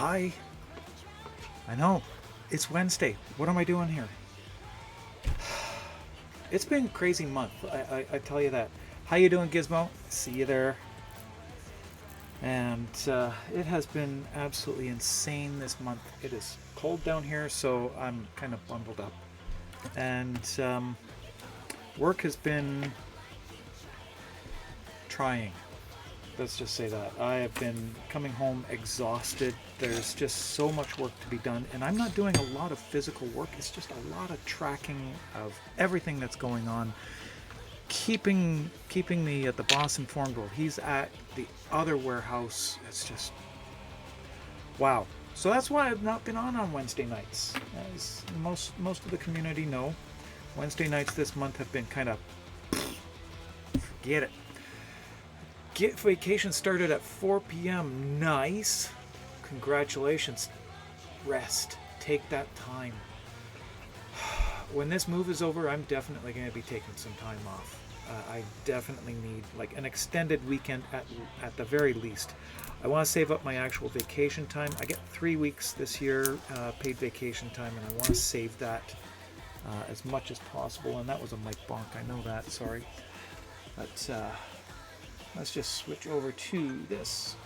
Hi. I know. It's Wednesday. What am I doing here? It's been a crazy month. I tell you that. How you doing, Gizmo? See you there. And it has been absolutely insane this month. It is cold down here, so I'm kind of bundled up. And work has been trying. Let's just say that. I have been coming home exhausted. There's just so much work to be done, and I'm not doing a lot of physical work. It's just a lot of tracking of everything that's going on, keeping the boss informed while he's at the other warehouse. It's just wow. So that's why I've not been on Wednesday nights. As most of the community know, Wednesday nights this month have been kind of forget it. Get vacation started at 4 p.m. Nice. Congratulations. Rest. Take that time. When this move is over, I'm definitely going to be taking some time off. I definitely need like an extended weekend at the very least. I want to save up my actual vacation time. I get 3 weeks this year paid vacation time, and I want to save that as much as possible. And that was a mic bonk. I know that. Sorry. But let's just switch over to this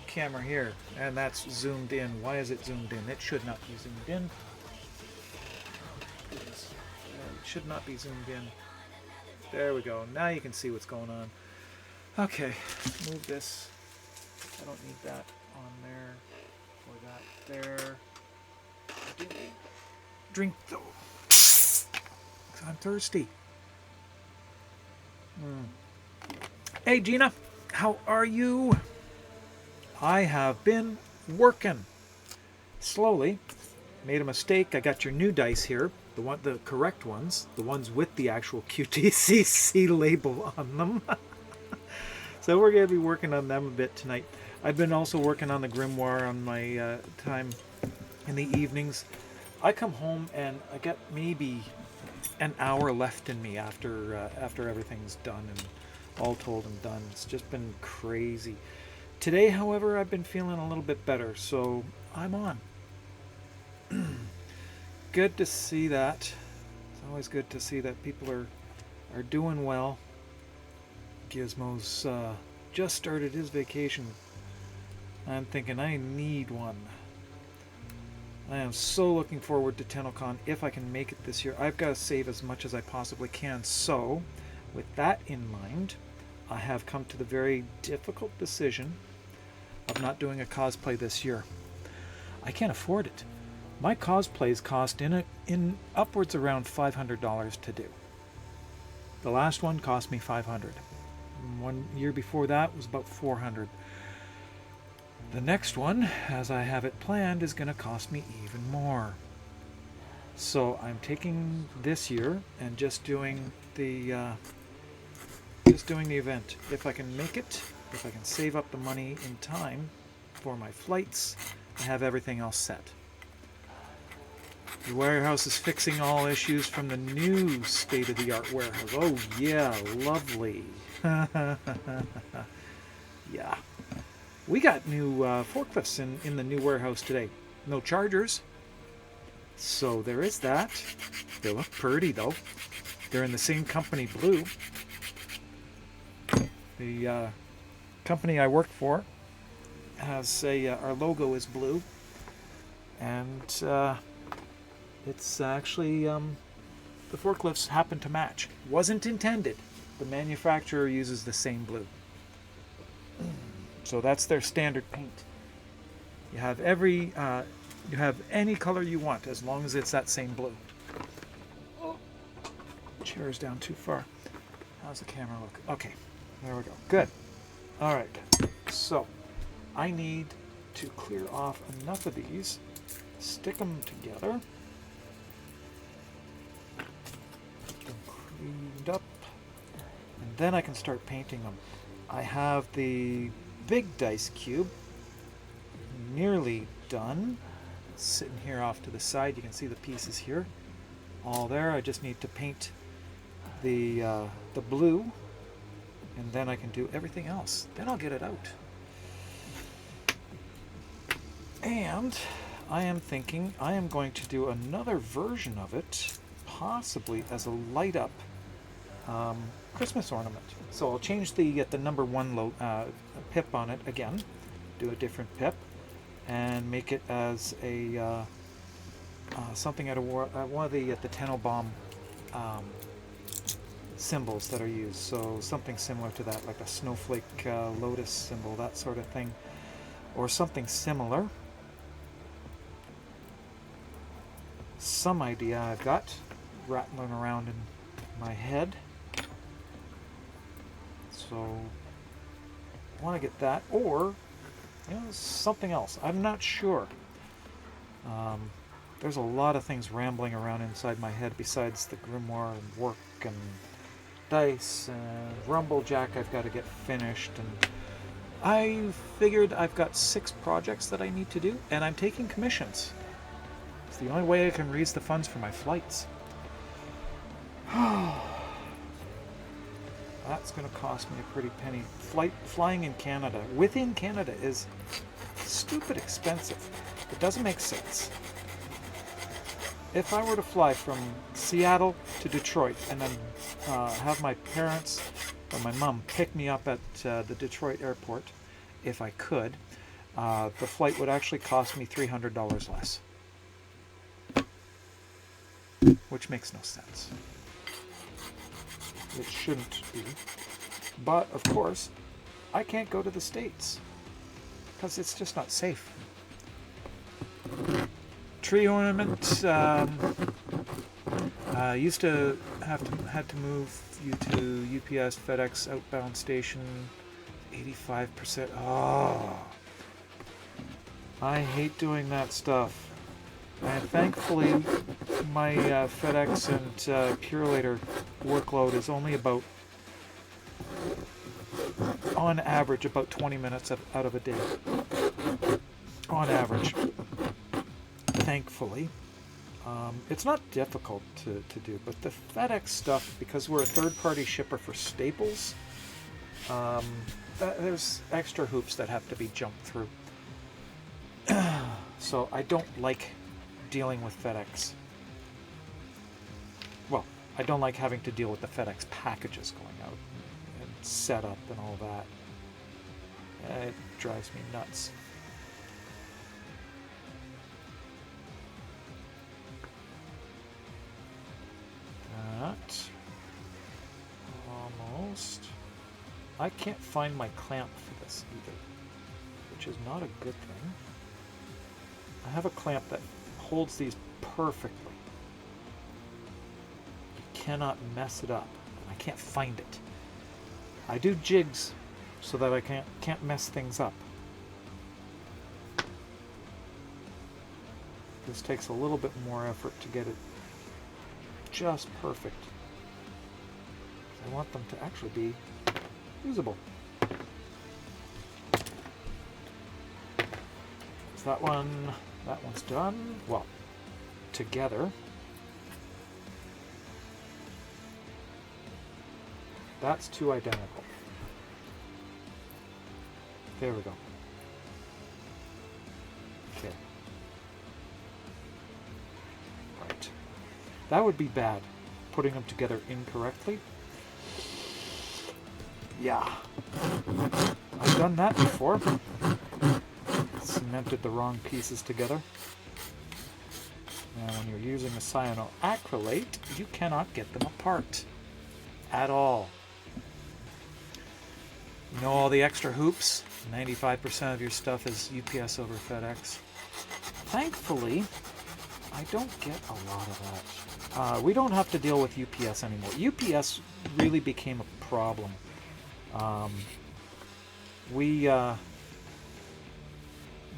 camera here, and that's zoomed in. Why is it zoomed in? It should not be zoomed in. It should not be zoomed in. There we go. Now you can see what's going on. Okay, move this. I don't need that on there or that there. drink though. I'm thirsty. Hey Gina, how are you? I have been working slowly. Made a mistake. I got your new dice here, the correct ones, the ones with the actual QTCC label on them. So we're going to be working on them a bit tonight. I've been also working on the grimoire on my time in the evenings. I come home and I get maybe an hour left in me after everything's done and all told and done. It's just been crazy. Today, however, I've been feeling a little bit better, so I'm on. Good to see that. It's always good to see that people are doing well. Gizmo's just started his vacation. I'm thinking I need one. I am so looking forward to TennoCon if I can make it this year. I've got to save as much as I possibly can. So, with that in mind, I have come to the very difficult decision of not doing a cosplay this year. I can't afford it. My cosplays cost in upwards around $500 to do. The last one cost me $500. 1 year before that was about $400. The next one, as I have it planned, is going to cost me even more. So I'm taking this year and just doing the event. If I can make it, if I can save up the money in time for my flights, I have everything else set. The warehouse is fixing all issues from the new state-of-the-art warehouse. Oh yeah, lovely. Yeah. We got new forklifts in the new warehouse today. No chargers. So there is that. They look pretty though. They're in the same company blue. The company I work for has our logo is blue. And it's actually the forklifts happen to match. Wasn't intended. The manufacturer uses the same blue. So that's their standard paint. You have you have any color you want as long as it's that same blue. Oh, chair's down too far. How's the camera look? Okay, there we go. Good. All right. So I need to clear off enough of these, stick them together, get them cleaned up, and then I can start painting them. I have the big dice cube nearly done. It's sitting here off to the side. You can see the pieces here. All there. I just need to paint the blue, and then I can do everything else. Then I'll get it out. And I am thinking I am going to do another version of it, possibly as a light up Christmas ornament. So I'll change the number 1 pip on it again, do a different pip, and make it as a something out of one of the Tenno-Bomb symbols that are used. So something similar to that, like a snowflake lotus symbol, that sort of thing, or something similar. Some idea I've got rattling around in my head. So I want to get that, or something else. I'm not sure. There's a lot of things rambling around inside my head besides the grimoire and work and dice and Rumblejack I've got to get finished. And I figured I've got 6 projects that I need to do, and I'm taking commissions. It's the only way I can raise the funds for my flights. That's going to cost me a pretty penny. Flying in Canada, within Canada, is stupid expensive. It doesn't make sense. If I were to fly from Seattle to Detroit and then have my parents or my mom pick me up at the Detroit airport, if I could, the flight would actually cost me $300 less. Which makes no sense. It shouldn't be. But, of course, I can't go to the States because it's just not safe. tree ornament. Used to had to move you to UPS FedEx outbound station. 85%. Oh, I hate doing that stuff. And thankfully, my FedEx and Purelator workload is only about, on average, about 20 minutes out of a day. On average. Thankfully. It's not difficult to do, but the FedEx stuff, because we're a third-party shipper for Staples, there's extra hoops that have to be jumped through. So I don't like dealing with FedEx. Well, I don't like having to deal with the FedEx packages going out and setup and all that. It drives me nuts. That. Almost. I can't find my clamp for this either, which is not a good thing. I have a clamp that holds these perfectly. You cannot mess it up. I can't find it. I do jigs so that I can't mess things up. This takes a little bit more effort to get it just perfect. I want them to actually be usable. Is that one's done? Well, together. That's two identical. There we go. Okay. Right. That would be bad, putting them together incorrectly. Yeah. I've done that before. Cemented the wrong pieces together. And when you're using a cyanoacrylate, you cannot get them apart at all. You know, all the extra hoops, 95% of your stuff is UPS over FedEx. Thankfully, I don't get a lot of that. We don't have to deal with UPS anymore. UPS really became a problem.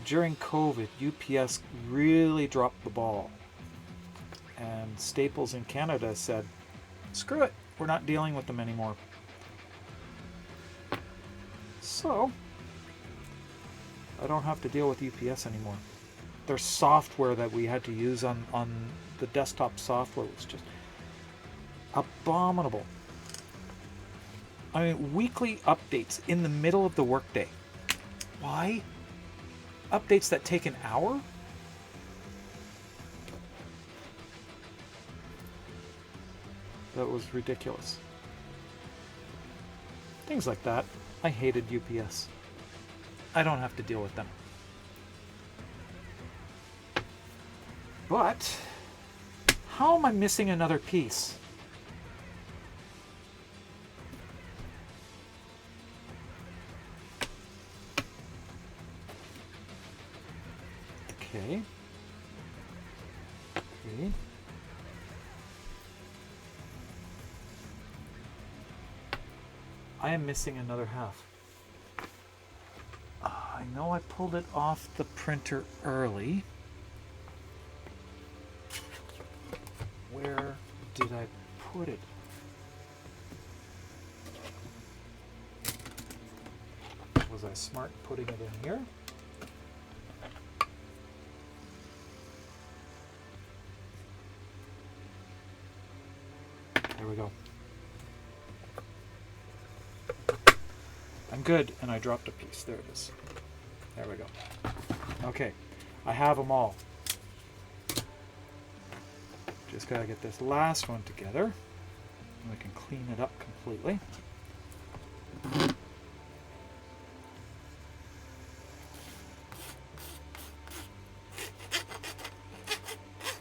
During COVID, UPS really dropped the ball. And Staples in Canada said, screw it, we're not dealing with them anymore. So, I don't have to deal with UPS anymore. Their software that we had to use on the desktop software was just abominable. I mean, weekly updates in the middle of the workday. Why? Updates that take an hour? That was ridiculous. Things like that. I hated UPS. I don't have to deal with them. But, how am I missing another piece? Okay. Okay. I am missing another half. I know I pulled it off the printer early. Where did I put it? Was I smart putting it in here? There we go. I'm good, and I dropped a piece. There it is. There we go. Okay, I have them all. Just gotta get this last one together, and we can clean it up completely.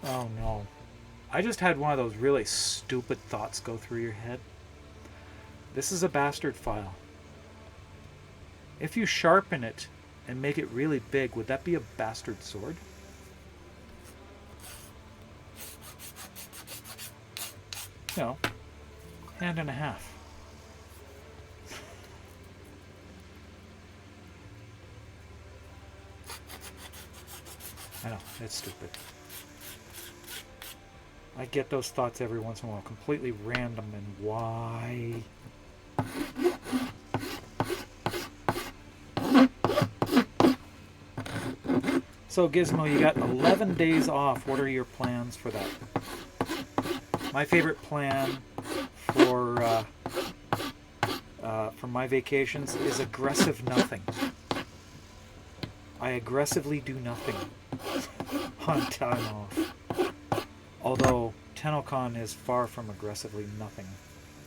Oh no. I just had one of those really stupid thoughts go through your head. This is a bastard file. If you sharpen it and make it really big, would that be a bastard sword? you know, hand and a half. I know, it's stupid. I get those thoughts every once in a while, completely random, and why? So Gizmo, you got 11 days off. What are your plans for that? My favorite plan for my vacations is aggressive nothing. I aggressively do nothing on time off. Although TennoCon is far from aggressively nothing.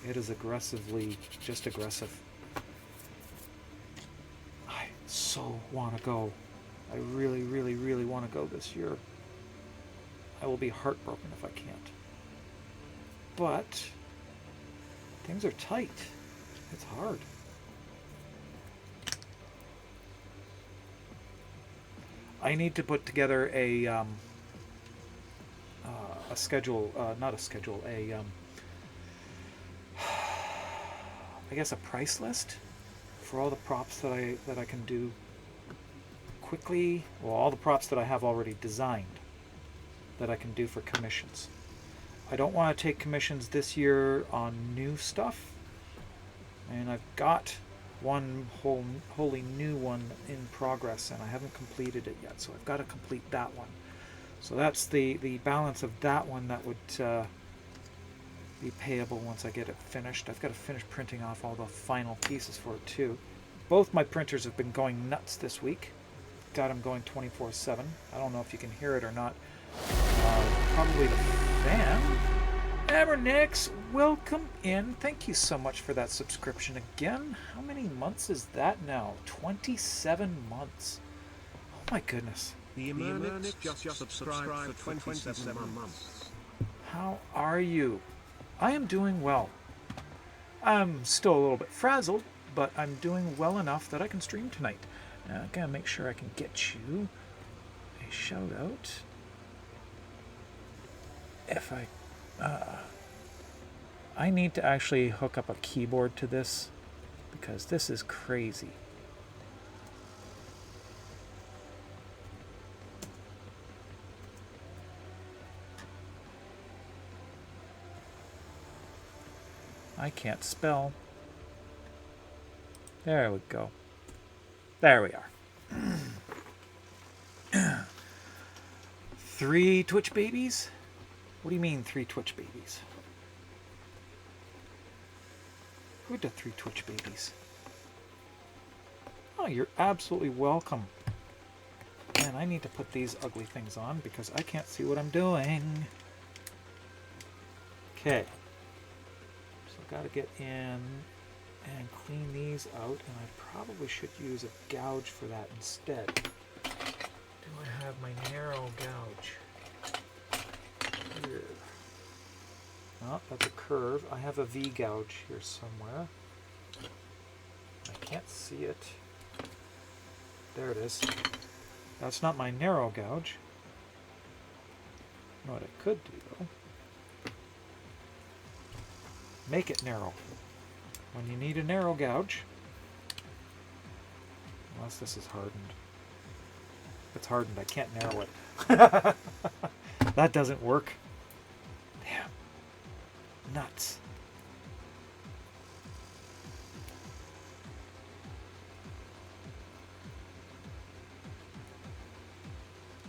It is aggressively just aggressive. I so want to go. I really, really, really want to go this year. I will be heartbroken if I can't. But things are tight. It's hard. I need to put together a schedule, not a schedule, I guess a price list for all the props that I can do quickly. Well, all the props that I have already designed that I can do for commissions. I don't want to take commissions this year on new stuff, and I've got one wholly new one in progress, and I haven't completed it yet, so I've got to complete that one. So that's the balance of that one that would be payable once I get it finished. I've got to finish printing off all the final pieces for it too. Both my printers have been going nuts this week. Got them going 24/7. I don't know if you can hear it or not. Probably the fan. Amernix, welcome in. Thank you so much for that subscription again. How many months is that now? 27 months. Oh my goodness. The Amernix just subscribed for 27 months. How are you? I am doing well. I'm still a little bit frazzled, but I'm doing well enough that I can stream tonight. Now, I gotta make sure I can get you a shout out. If I need to actually hook up a keyboard to this because this is crazy. I can't spell. There we go. There we are. 3 Twitch babies? What do you mean 3 Twitch babies? Who did 3 Twitch babies? Oh, you're absolutely welcome. And I need to put these ugly things on because I can't see what I'm doing. Okay. So I've got to get in and clean these out, and I probably should use a gouge for that instead. Do I have my narrow gouge? Here. Oh, that's a curve. I have a V gouge here somewhere. I can't see it. There it is. That's not my narrow gouge. You know what I could do though? Make it narrow. When you need a narrow gouge, unless this is hardened. If it's hardened, I can't narrow it. That doesn't work. Damn. Nuts.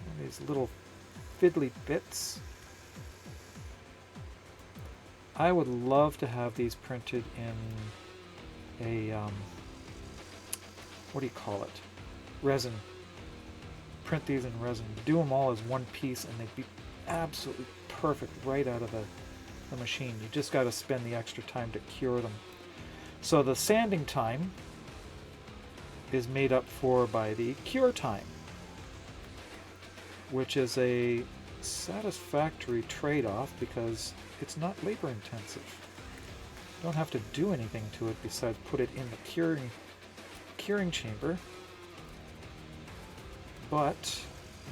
And these little fiddly bits. I would love to have these printed in a, what do you call it? Resin. Print these in resin. Do them all as one piece and they'd be absolutely perfect right out of the machine. You just got to spend the extra time to cure them. So the sanding time is made up for by the cure time, which is a satisfactory trade-off because it's not labor intensive. You don't have to do anything to it besides put it in the curing chamber. But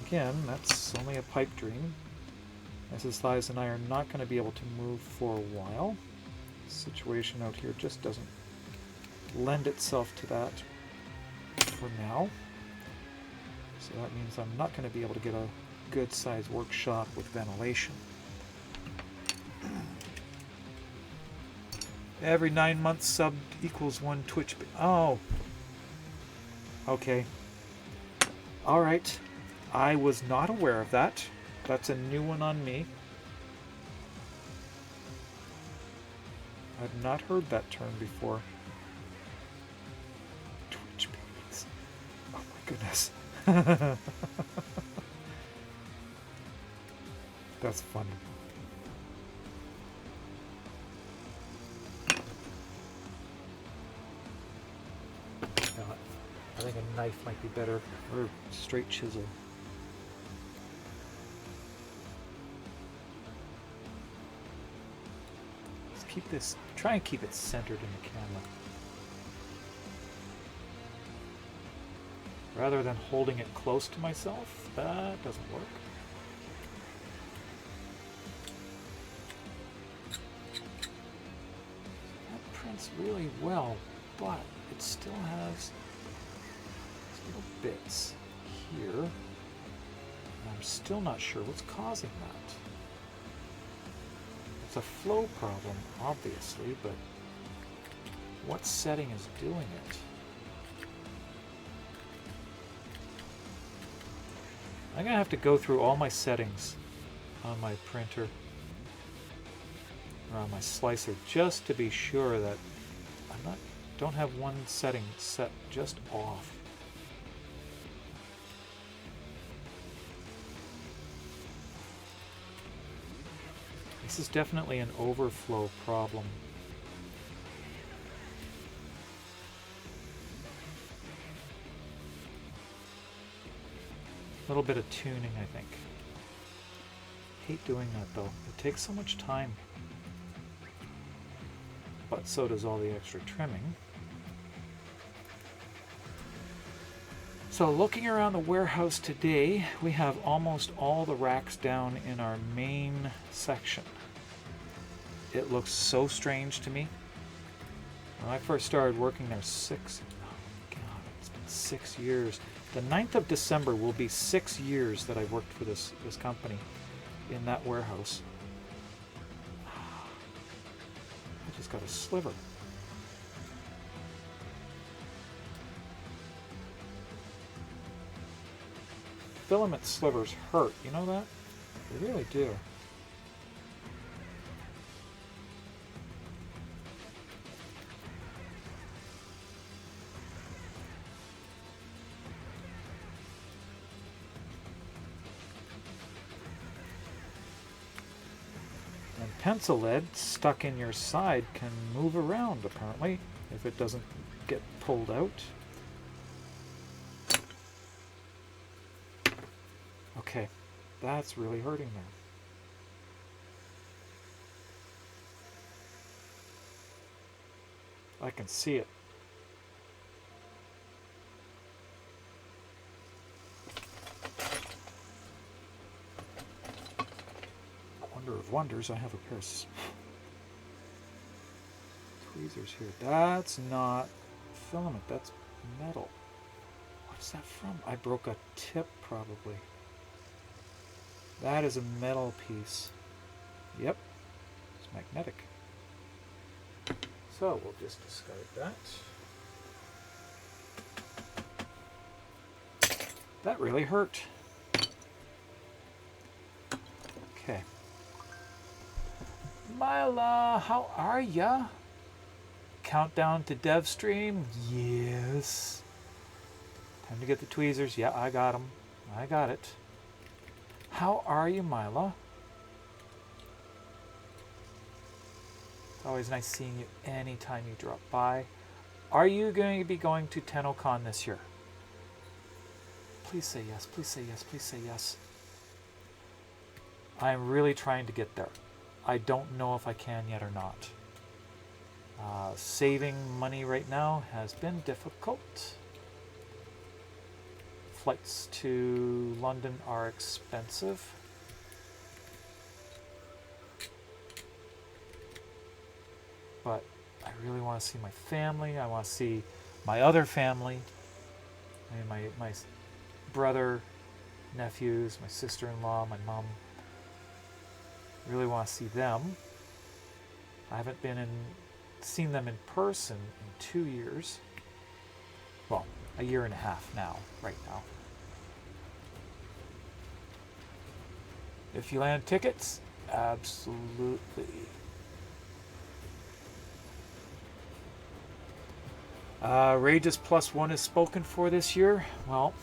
again, that's only a pipe dream. Mrs. Thies and I are not going to be able to move for a while. The situation out here just doesn't lend itself to that for now. So that means I'm not going to be able to get a good sized workshop with ventilation. Every 9 months sub equals 1 Twitch. Oh. Okay. Alright. I was not aware of that. That's a new one on me. I've not heard that term before. Twitch babies. Oh my goodness. That's funny. I think a knife might be better, or a straight chisel. Let's keep this, try and keep it centered in the camera. Rather than holding it close to myself, that doesn't work. That prints really well, but it still has little bits here. I'm still not sure what's causing that. It's a flow problem, obviously, but what setting is doing it? I'm gonna have to go through all my settings on my printer or on my slicer just to be sure that don't have one setting set just off. This is definitely an overflow problem. A little bit of tuning, I think. Hate doing that though. It takes so much time. But so does all the extra trimming. So looking around the warehouse today, we have almost all the racks down in our main section. It looks so strange to me. When I first started working there it's been 6 years. The 9th of December will be 6 years that I've worked for this company in that warehouse. I just got a sliver. Filament slivers hurt, you know that? They really do. And pencil lead stuck in your side can move around, apparently, if it doesn't get pulled out. Okay, that's really hurting there. I can see it. Wonder of wonders, I have a pair of tweezers here. That's not filament, that's metal. What is that from? I broke a tip, probably. That is a metal piece. Yep, it's magnetic. So we'll just discard that. That really hurt. Okay. Myla, how are ya? Countdown to dev stream? Yes. Time to get the tweezers. Yeah, I got them. I got it. How are you, Myla? It's always nice seeing you anytime you drop by. Are you going to be going to TennoCon this year? Please say yes, please say yes, please say yes. I'm really trying to get there. I don't know if I can yet or not. Saving money right now has been difficult. Flights to London are expensive. but I really want to see my family. I want to see my other family. I mean, my brother, nephews, my sister-in-law, my mom. Really want to see them. I haven't seen them in person in 2 years. Well, a year and a half now, right now. If you land tickets, absolutely. Rages +1 is spoken for this year. Well,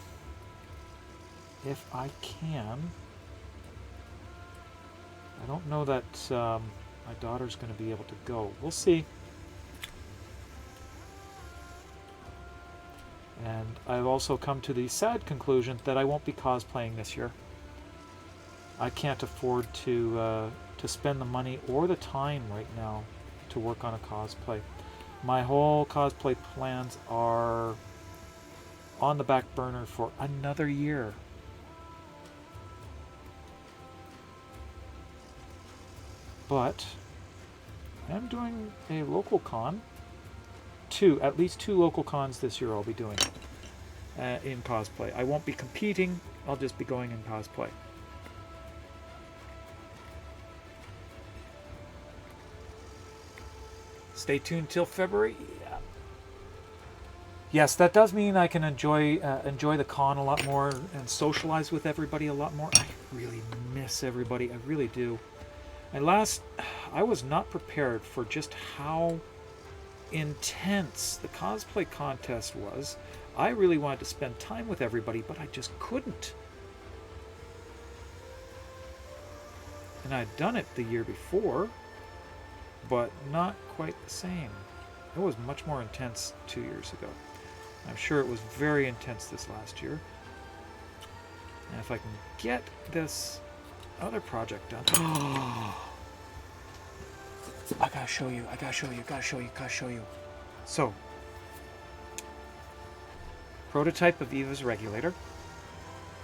if I can. I don't know that my daughter's going to be able to go. We'll see. And I've also come to the sad conclusion that I won't be cosplaying this year. I can't afford to spend the money or the time right now to work on a cosplay. My whole cosplay plans are on the back burner for another year. But I'm doing a local con. At least two local cons this year I'll be doing in cosplay. I won't be competing, I'll just be going in cosplay. Stay tuned till February. Yeah. Yes, that does mean I can enjoy the con a lot more and socialize with everybody a lot more. I really miss everybody, I really do. And I was not prepared for just how intense the cosplay contest was. I really wanted to spend time with everybody, but I just couldn't. And I'd done it the year before, but not quite the same. It was much more intense 2 years ago. I'm sure it was very intense this last year. And if I can get this other project done. I gotta show you. So, prototype of Eva's regulator.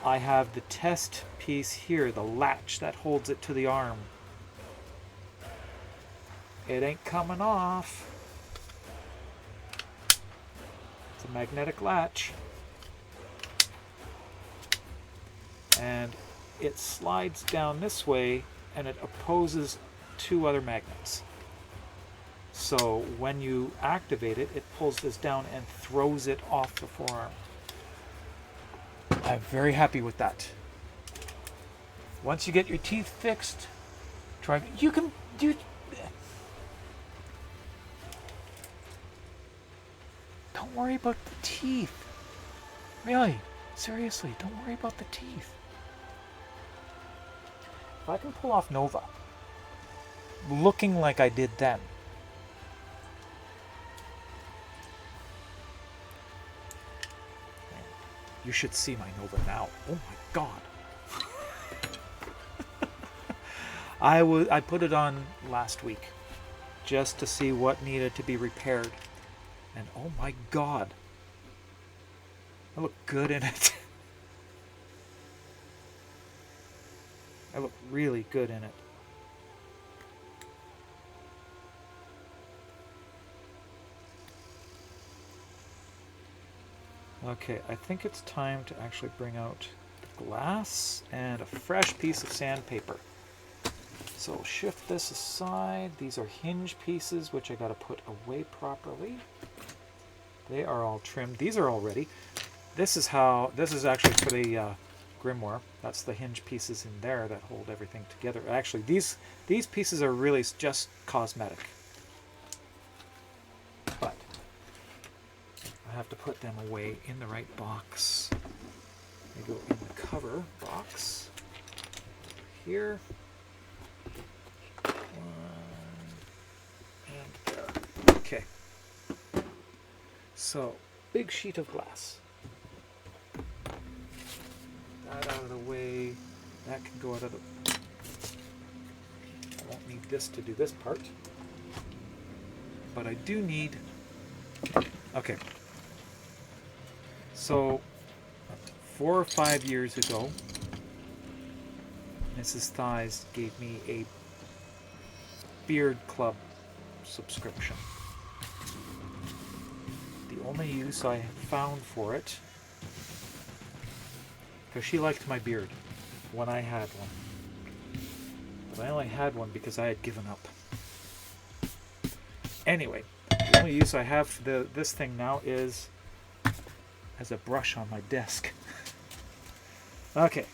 I have the test piece here, the latch that holds it to the arm. It ain't coming off. It's a magnetic latch. And it slides down this way and it opposes two other magnets. So when you activate it, it pulls this down and throws it off the forearm. I'm very happy with that. Once you get your teeth fixed, you can do. Don't worry about the teeth. Really, seriously, don't worry about the teeth. If I can pull off Nova, looking like I did then, you should see my Nova now. Oh my god. I put it on last week just to see what needed to be repaired. And oh my god. I look good in it. I look really good in it. Okay, I think it's time to actually bring out the glass and a fresh piece of sandpaper. So shift this aside. These are hinge pieces, which I got to put away properly. They are all trimmed. These are all ready. This is actually for the grimoire. That's the hinge pieces in there that hold everything together. Actually, these pieces are really just cosmetic. But I have to put them away in the right box. They go in the cover box. Here. And there. Okay. So, big sheet of glass. That out of the way. That can go out of the... I won't need this to do this part. But I do need... Okay. So, 4 or 5 years ago, Mrs. Thighs gave me a beard club subscription. The only use I found for it, because she liked my beard when I had one. But I only had one because I had given up. Anyway, the only use I have for this thing now is as a brush on my desk. Okay,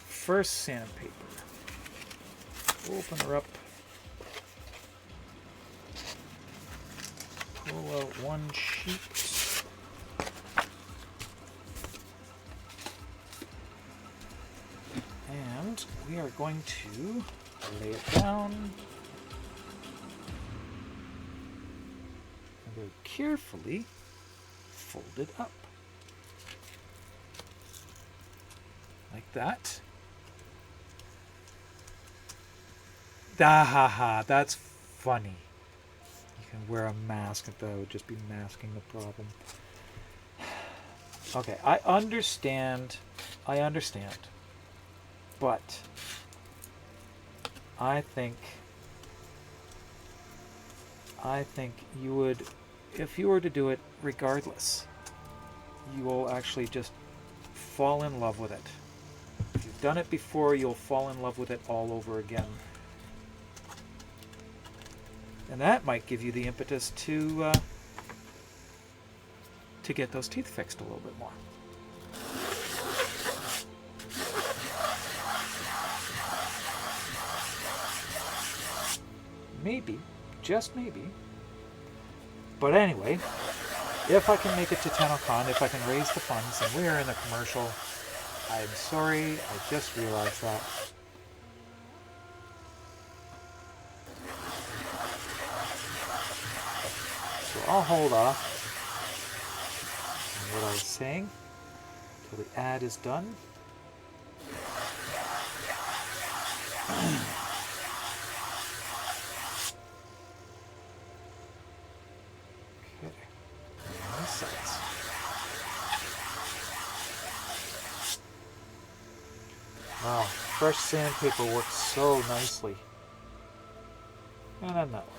first sandpaper. Open her up. Pull out one sheet. And we are going to lay it down. And very carefully fold it up. Like that. Ha, that's funny. You can wear a mask, and that would just be masking the problem. Okay, I understand. But I think you would, if you were to do it regardless, you will actually just fall in love with it. If you've done it before, you'll fall in love with it all over again. And that might give you the impetus to get those teeth fixed a little bit more. Maybe, just maybe. But anyway, if I can make it to TennoCon, if I can raise the funds, and we are in the commercial, I'm sorry, I just realized that. So I'll hold off on what I was saying till the ad is done. Wow, fresh sandpaper works so nicely. And then that one.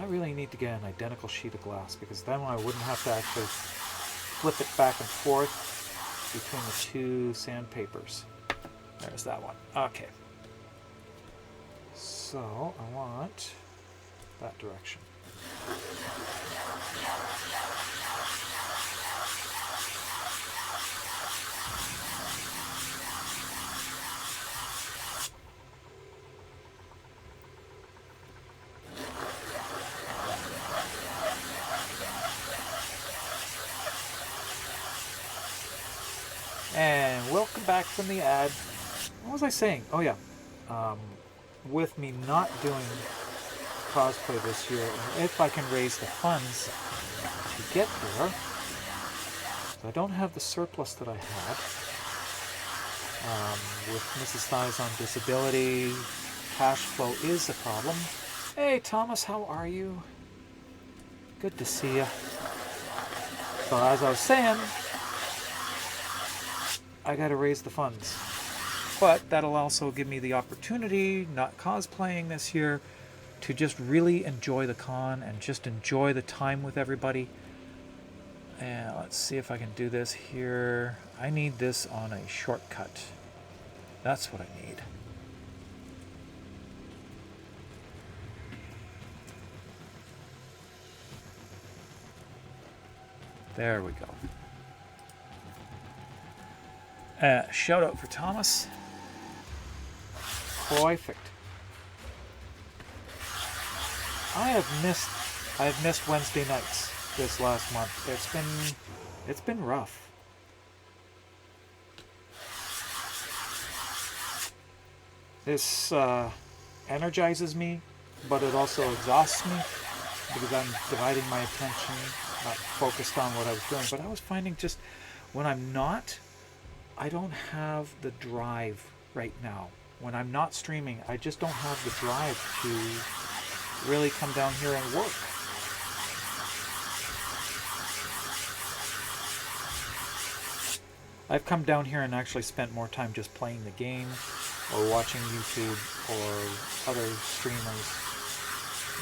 I really need to get an identical sheet of glass because then I wouldn't have to actually flip it back and forth between the two sandpapers. There's that one. Okay. So I want that direction. And welcome back from the ad. What was I saying? Oh yeah. With me not doing cosplay this year, if I can raise the funds to get there, so I don't have the surplus that I had. With Mrs. Thighs on disability, cash flow is a problem. Hey Thomas, how are you? Good to see you. So as I was saying, I gotta raise the funds. But that'll also give me the opportunity, not cosplaying this year, to just really enjoy the con and just enjoy the time with everybody. And let's see if I can do this here. I need this on a shortcut. That's what I need. There we go. Shout out for Thomas. Perfect. I have missed Wednesday nights this last month. It's been rough. This energizes me, but it also exhausts me because I'm dividing my attention, not focused on what I was doing. But I was finding just when I'm not, I don't have the drive right now. When I'm not streaming, I just don't have the drive to really come down here and work. I've come down here and actually spent more time just playing the game or watching YouTube or other streamers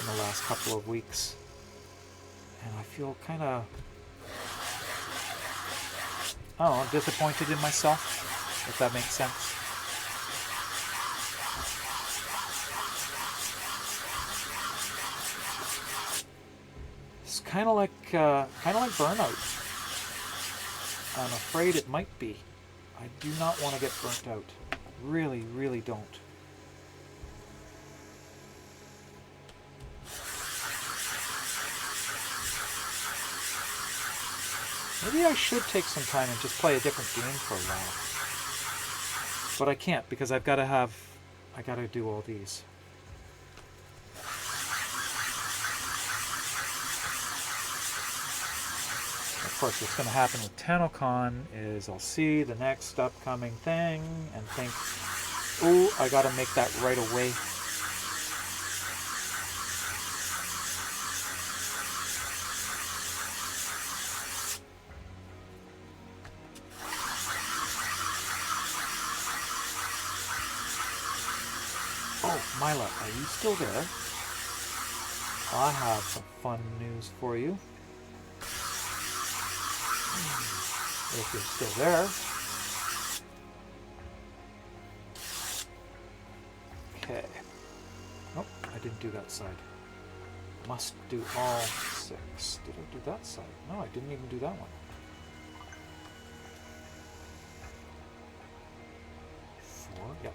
in the last couple of weeks. And I feel kind of, I don't know, disappointed in myself, if that makes sense. It's kind of like burnout. I'm afraid it might be. I do not want to get burnt out. Really, really don't. Maybe I should take some time and just play a different game for a while. But I can't because I gotta do all these. Of course, what's going to happen with TennoCon is I'll see the next upcoming thing and think, oh, I got to make that right away. Oh, Mila, are you still there? I have some fun news for you. If you're still there. Okay. Oh, I didn't do that side. Must do all 6. Did I do that side? No, I didn't even do that one. 4, yep.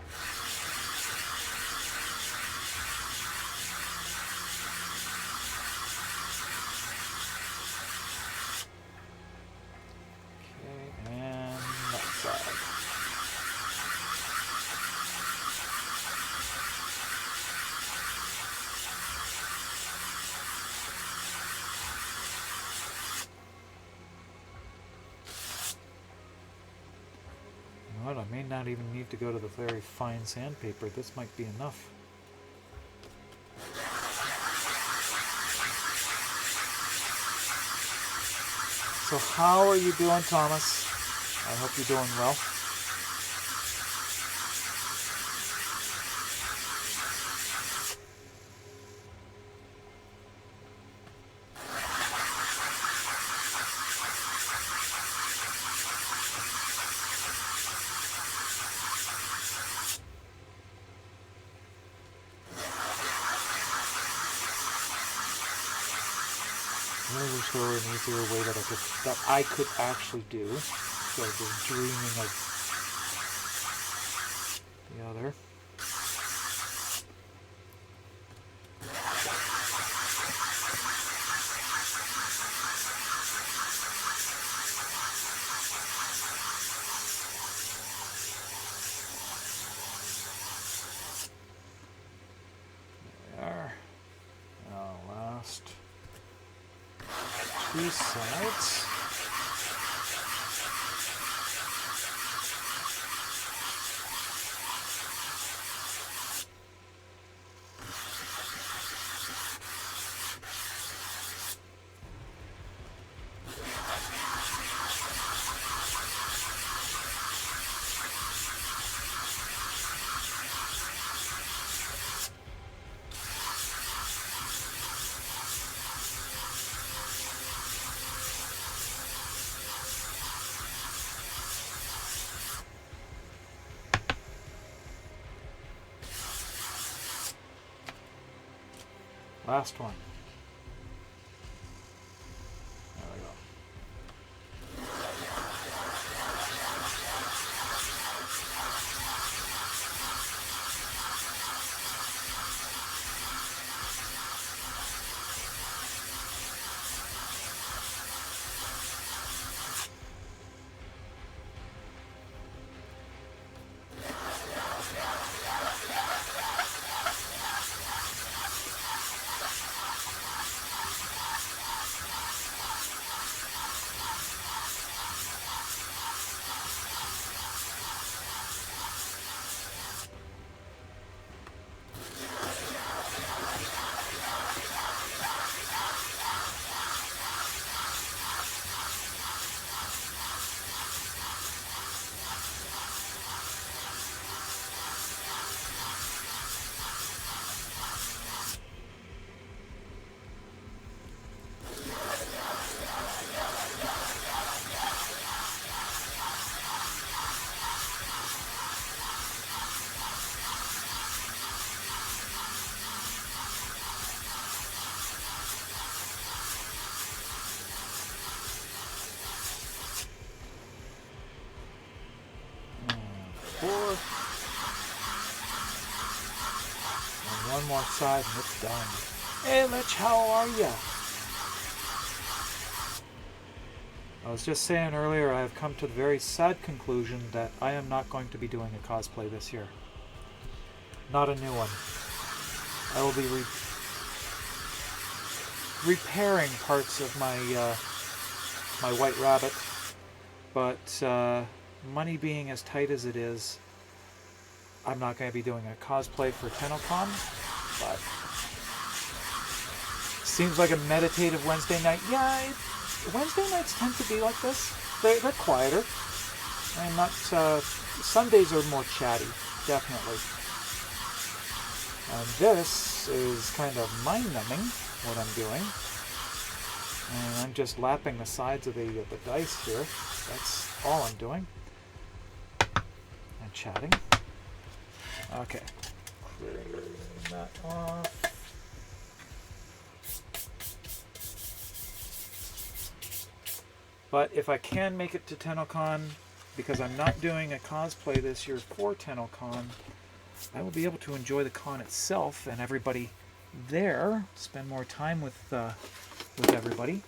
I may not even need to go to the very fine sandpaper. This might be enough. So how are you doing, Thomas? I hope you're doing well. I wish there were an easier way that I could actually do. So I'm just dreaming of the other. There we are. Now last 2 sides. Last one. There we go. outside and it's done. Hey, Lich, how are ya? I was just saying earlier, I have come to the very sad conclusion that I am not going to be doing a cosplay this year. Not a new one. I will be repairing parts of my my White Rabbit, but money being as tight as it is, I'm not going to be doing a cosplay for TennoCon, but seems like a meditative Wednesday night. Yeah, Wednesday nights tend to be like this. They're quieter. I'm not. Sundays are more chatty, definitely. And this is kind of mind-numbing, what I'm doing. And I'm just lapping the sides of the dice here. That's all I'm doing. And chatting. Okay. Clear that off. But if I can make it to TennoCon, because I'm not doing a cosplay this year for TennoCon, I will be able to enjoy the con itself and everybody there. Spend more time with everybody.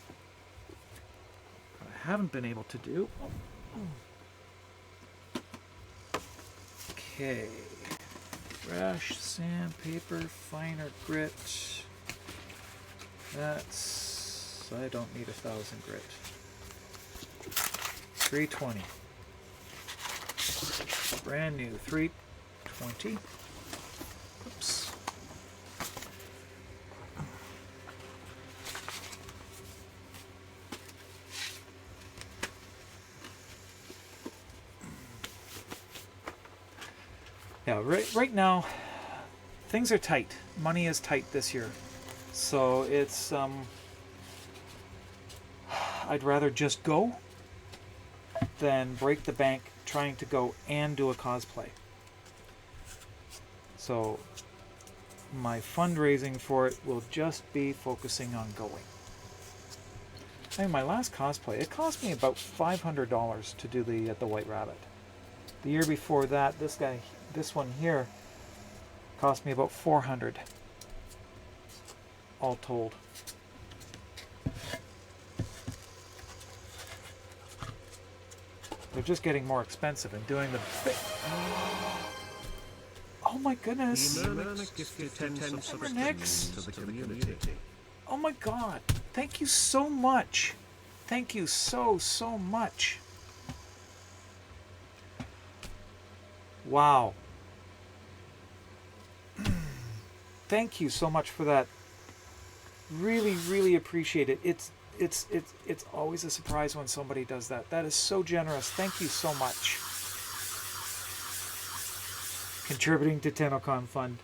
What I haven't been able to do. Okay. Fresh sandpaper, finer grit. That's... I don't need 1,000 grit. 320. Brand new 320. Oops. Yeah, right now things are tight. Money is tight this year. So it's I'd rather just go than break the bank trying to go and do a cosplay. So my fundraising for it will just be focusing on going. I mean, my last cosplay, it cost me about $500 to do the White Rabbit. The year before that, this one here, cost me about $400, all told. They're just getting more expensive and doing the big... Oh my goodness! Oh my god! Thank you so much! Thank you so much! Wow! Thank you so much for that. Really appreciate it. It's always a surprise when somebody does that. That is so generous. Thank you so much. Contributing to TennoCon Fund.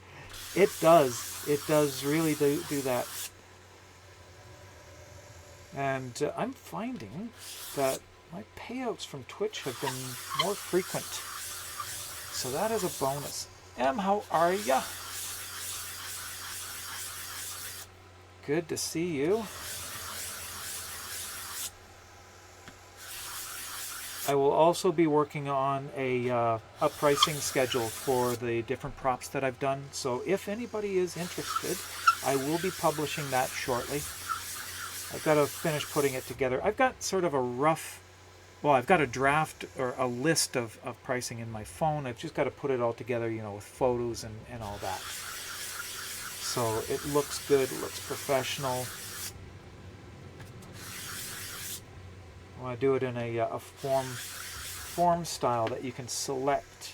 It does really do that. And I'm finding that my payouts from Twitch have been more frequent. So that is a bonus. Em, how are ya? Good to see you. I will also be working on a pricing schedule for the different props that I've done. So if anybody is interested, I will be publishing that shortly. I've got to finish putting it together. I've got sort of a rough, well, I've got a draft or a list of pricing in my phone. I've just got to put it all together, you know, with photos and all that. So it looks good, it looks professional. I want to do it in a form style that you can select.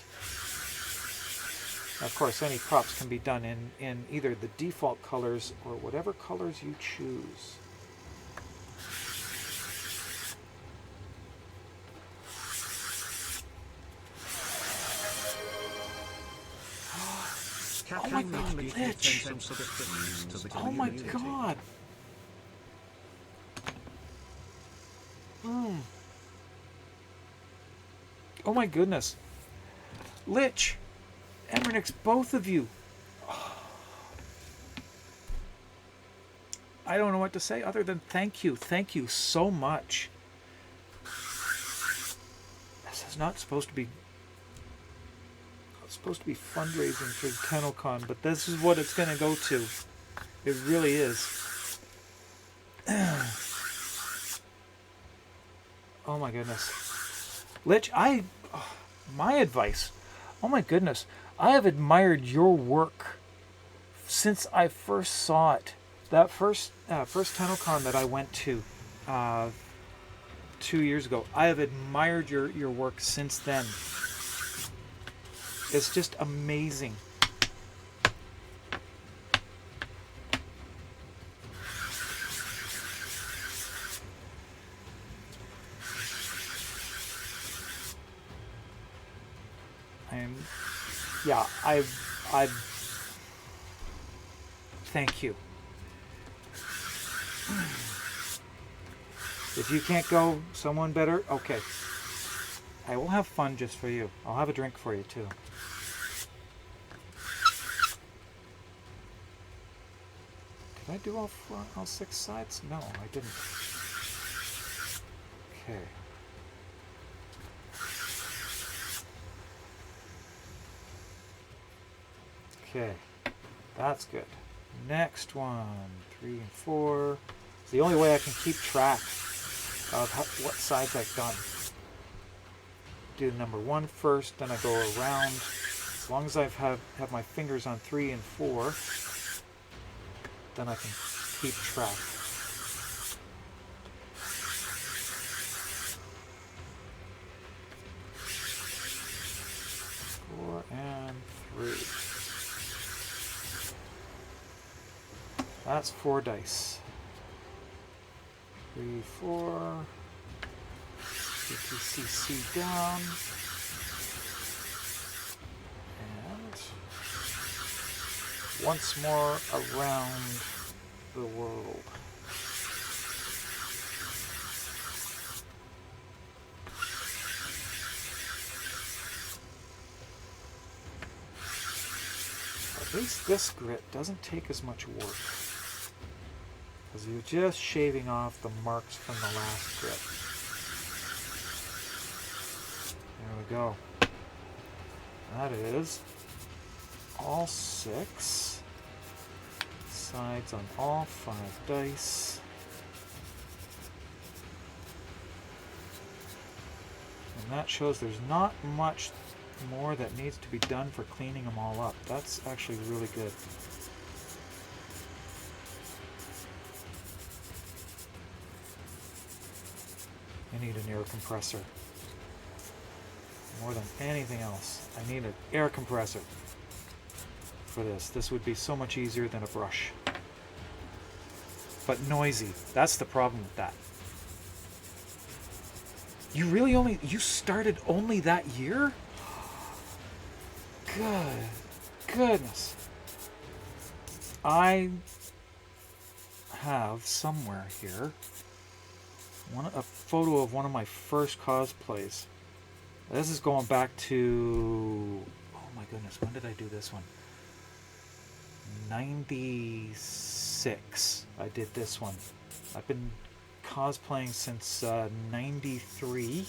Of course, any props can be done in either the default colors or whatever colors you choose. Oh my god, Lich! Oh my god! Oh my goodness. Lich! Emernix, both of you! I don't know what to say other than thank you. Thank you so much. This is not supposed to be It's supposed to be fundraising for TennoCon, but this is what it's going to go to. It really is. Oh my goodness. Lich, my advice, oh my goodness, I have admired your work since I first saw it. That first TennoCon that I went to 2 years ago, I have admired your work since then. It's just amazing. I've thank you. If you can't go, someone better. Okay. I will have fun just for you. I'll have a drink for you too. Did I do all 6 sides? No, I didn't. Okay. Okay, that's good. Next one, 3 and 4. It's the only way I can keep track of what sides I've done. Do number 1 first, then I go around. As long as I have my fingers on 3 and 4, then I can keep track. 4 and 3. That's 4 dice. 3, 4. CTCC down. And once more around the world. At least this grit doesn't take as much work, because you're just shaving off the marks from the last grit. There we go. That is all 6 sides on all 5 dice. And that shows there's not much more that needs to be done for cleaning them all up. That's actually really good. I need an air compressor. More than anything else, I need an air compressor for this. This would be so much easier than a brush. But noisy. That's the problem with that. You started only that year? Goodness. I have somewhere here a photo of one of my first cosplays. This is going back to, oh my goodness, when did I do this one? 96. I did this one. I've been cosplaying since 93,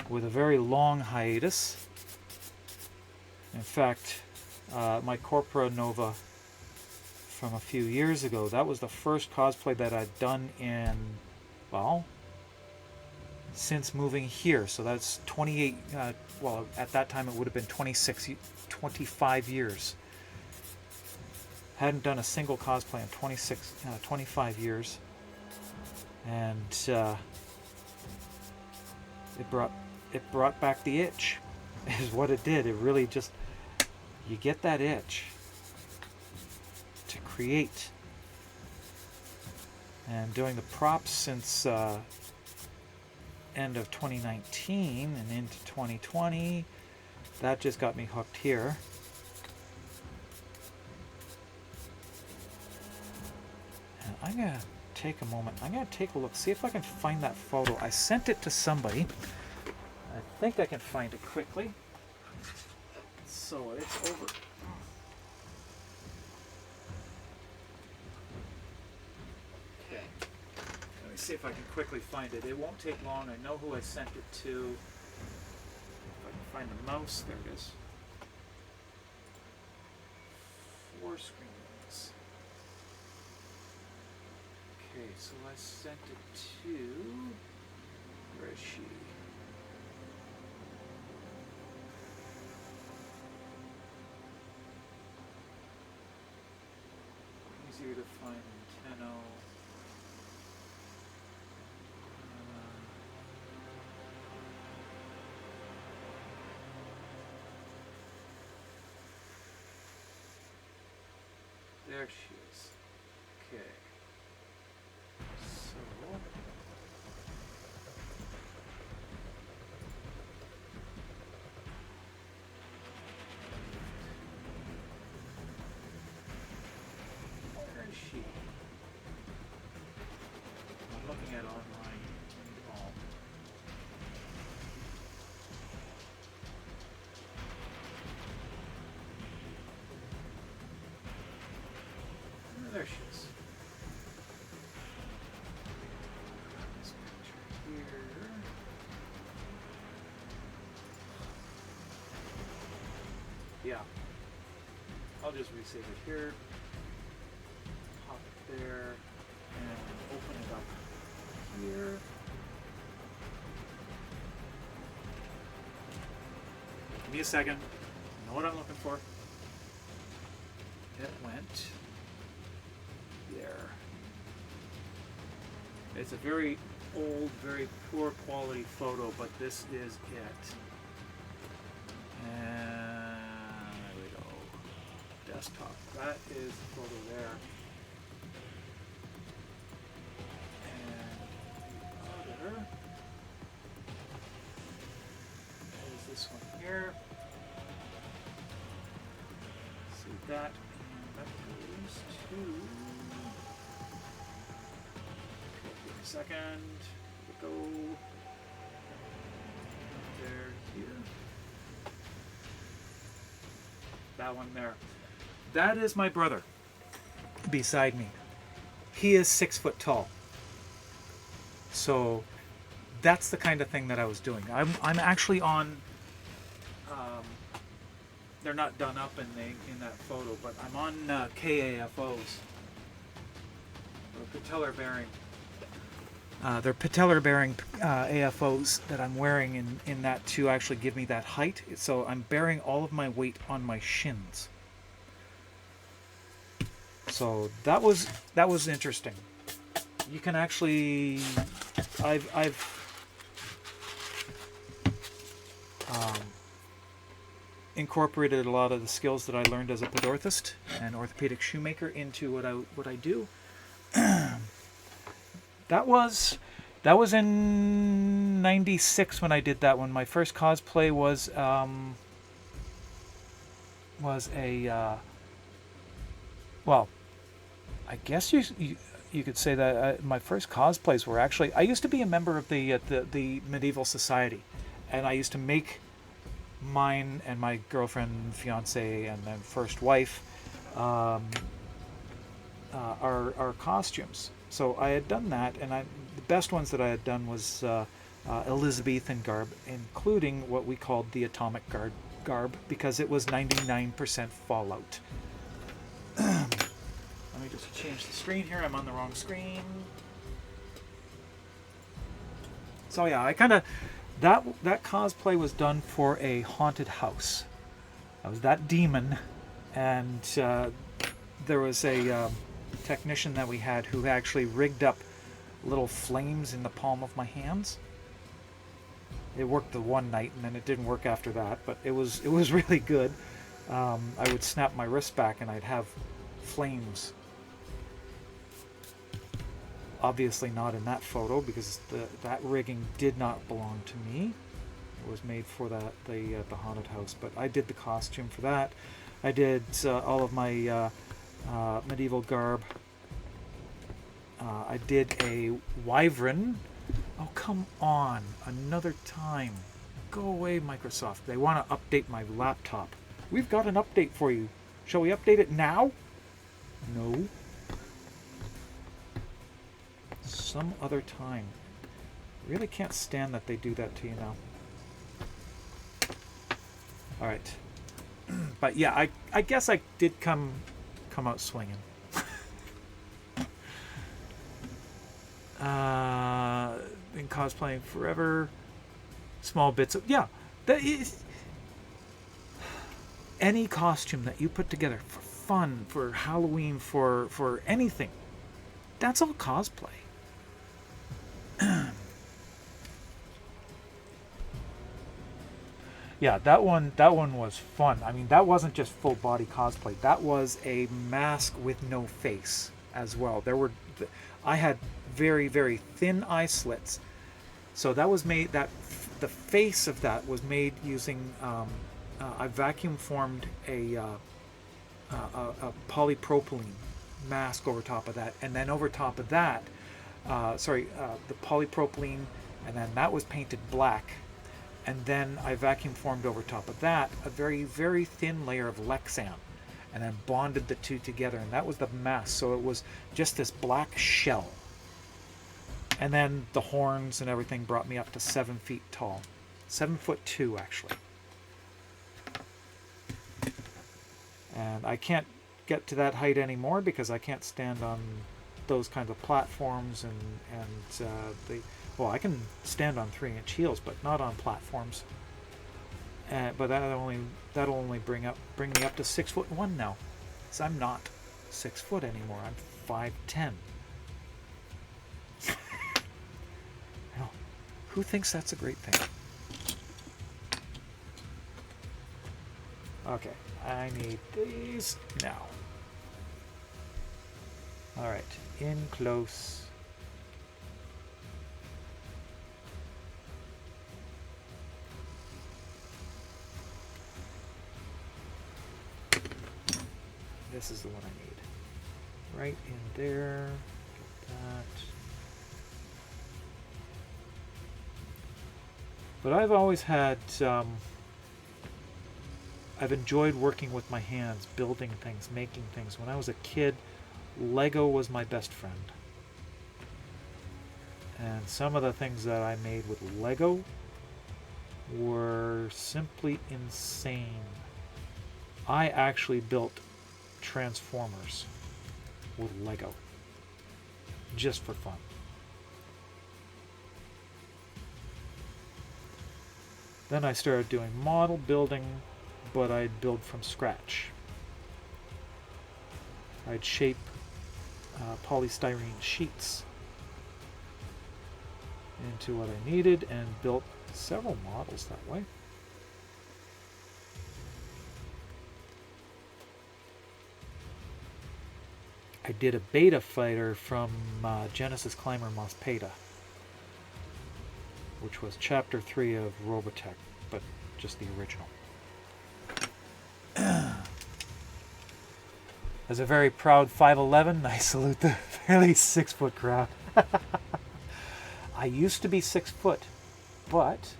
with a very long hiatus. In fact, my Corpora Nova from a few years ago, that was the first cosplay that I'd done in, well, since moving here. So that's 28, well, at that time it would have been 25 years. Hadn't done a single cosplay in 25 years. And it brought back the itch, is what it did. It really just, you get that itch to create. And doing the props since end of 2019 and into 2020, that just got me hooked here. And I'm gonna take a moment. I'm gonna take a look, see if I can find that photo. I sent it to somebody. I think I can find it quickly. So it's over. Okay. Let me see if I can quickly find it. It won't take long. I know who I sent it to. If I can find the mouse. There it is. 4 screens. Okay, so I sent it to... Where is she? Easier to find than 10. There she is. Okay. So where is she? I'm looking at online. Oh. There she is. This picture here. Yeah. I'll just resave it here. Pop it there. And open it up here. Give me a second. I know what I'm looking for. It went there. It's a very old, very poor quality photo, but this is it. And there we go. Desktop. That is the photo there. And the other is this one here. See that? That goes to... Second, go there, here. That one there. That is my brother beside me. He is 6 foot tall. So that's the kind of thing that I was doing. I'm actually on. They're not done up in that photo, but I'm on KAFOs. Or patellar bearing. They're patellar bearing AFOs that I'm wearing in that to actually give me that height. So I'm bearing all of my weight on my shins. So that was interesting. You can actually, I've incorporated a lot of the skills that I learned as a podorthist and orthopedic shoemaker into what I do. That was in '96 when I did that one. My first cosplay was a well, I guess you could say that my first cosplays were actually, I used to be a member of the medieval society, and I used to make mine and my girlfriend, fiance, and then first wife our costumes. So I had done that, and the best ones that I had done was Elizabethan garb, including what we called the atomic garb, because it was 99% fallout. Let me just change the screen here. I'm on the wrong screen. So yeah, I kind of, that cosplay was done for a haunted house. I was that demon, and there was a technician that we had who actually rigged up little flames in the palm of my hands. It worked the one night, and then it didn't work after that, but it was really good. I would snap my wrist back and I'd have flames. Obviously not in that photo, because that rigging did not belong to me. It was made for the haunted house, but I did the costume for that. I did all of my medieval garb. I did a wyvern. Oh, come on. Another time. Go away, Microsoft. They want to update my laptop. We've got an update for you. Shall we update it now? No. Some other time. Really can't stand that they do that to you now. All right. But yeah, I guess I did come out swinging. Been cosplaying forever. Small bits of yeah. That is any costume that you put together for fun, for Halloween, for anything. That's all cosplay. Yeah, that one was fun. I mean, that wasn't just full body cosplay. That was a mask with no face as well. I had very very thin eye slits. So that was made the face of that was made using I vacuum formed a polypropylene mask over top of that, and then over top of that, the polypropylene, and then that was painted black, and then I vacuum formed over top of that a very very thin layer of Lexan, and then bonded the two together, and that was the mask. So it was just this black shell, and then the horns and everything brought me up to 7 feet tall, 7'2" actually. And I can't get to that height anymore because I can't stand on those kinds of platforms well, I can stand on 3-inch heels, but not on platforms. But that'll only bring me up to 6'1" now. So I'm not 6 foot anymore. I'm 5'10". Who thinks that's a great thing? Okay, I need these now. All right, in close. This is the one I need. Right in there. Get that. But I've always had, I've enjoyed working with my hands, building things, making things. When I was a kid, Lego was my best friend. And some of the things that I made with Lego were simply insane. I actually built Transformers with Lego, just for fun. Then I started doing model building, but I'd build from scratch. I'd shape polystyrene sheets into what I needed and built several models that way. I did a beta fighter from Genesis Climber Mospeda, which was chapter 3 of Robotech, but just the original. As a very proud 5'11", I salute the fairly 6 foot crowd. I used to be 6 foot, but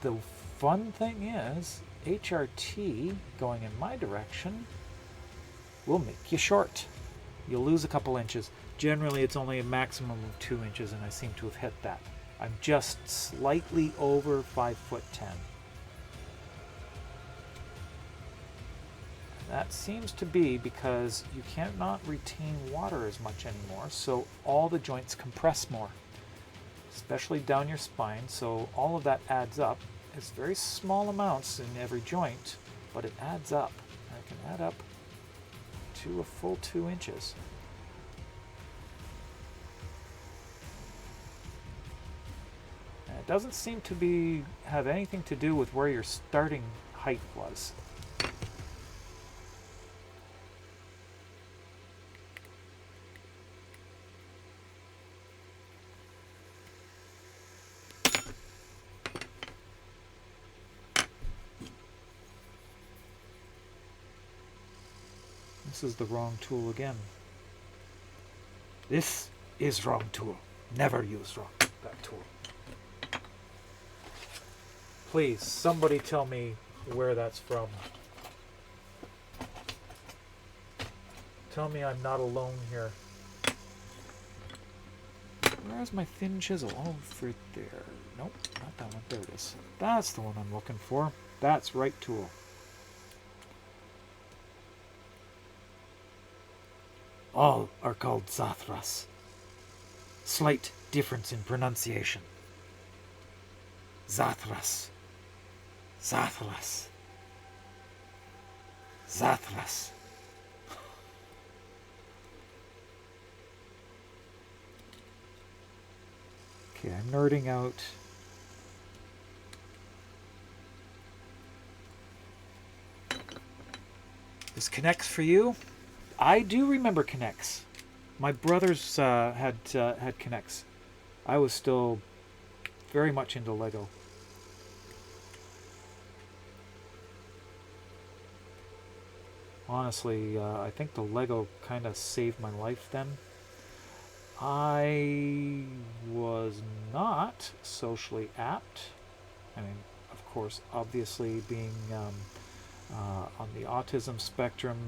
the fun thing is HRT going in my direction will make you short. You'll lose a couple inches. Generally, it's only a maximum of 2 inches, and I seem to have hit that. I'm just slightly over 5'10". That seems to be because you cannot retain water as much anymore, so all the joints compress more, especially down your spine, so all of that adds up. It's very small amounts in every joint, but it adds up. It can add up to a full 2 inches. And it doesn't seem to have anything to do with where your starting height was. This is the wrong tool again. This is wrong tool. Never use that tool. Please, somebody tell me where that's from. Tell me I'm not alone here. Where's my thin chisel? Oh, for there. Nope, not that one. There it is. That's the one I'm looking for. That's right tool. All are called Zathras. Slight difference in pronunciation. Zathras. Zathras. Zathras. Okay, I'm nerding out. This connects for you. I do remember Connects. My brothers had Connects. I was still very much into Lego. Honestly, I think the Lego kind of saved my life then. I was not socially apt. I mean, of course, obviously being on the autism spectrum,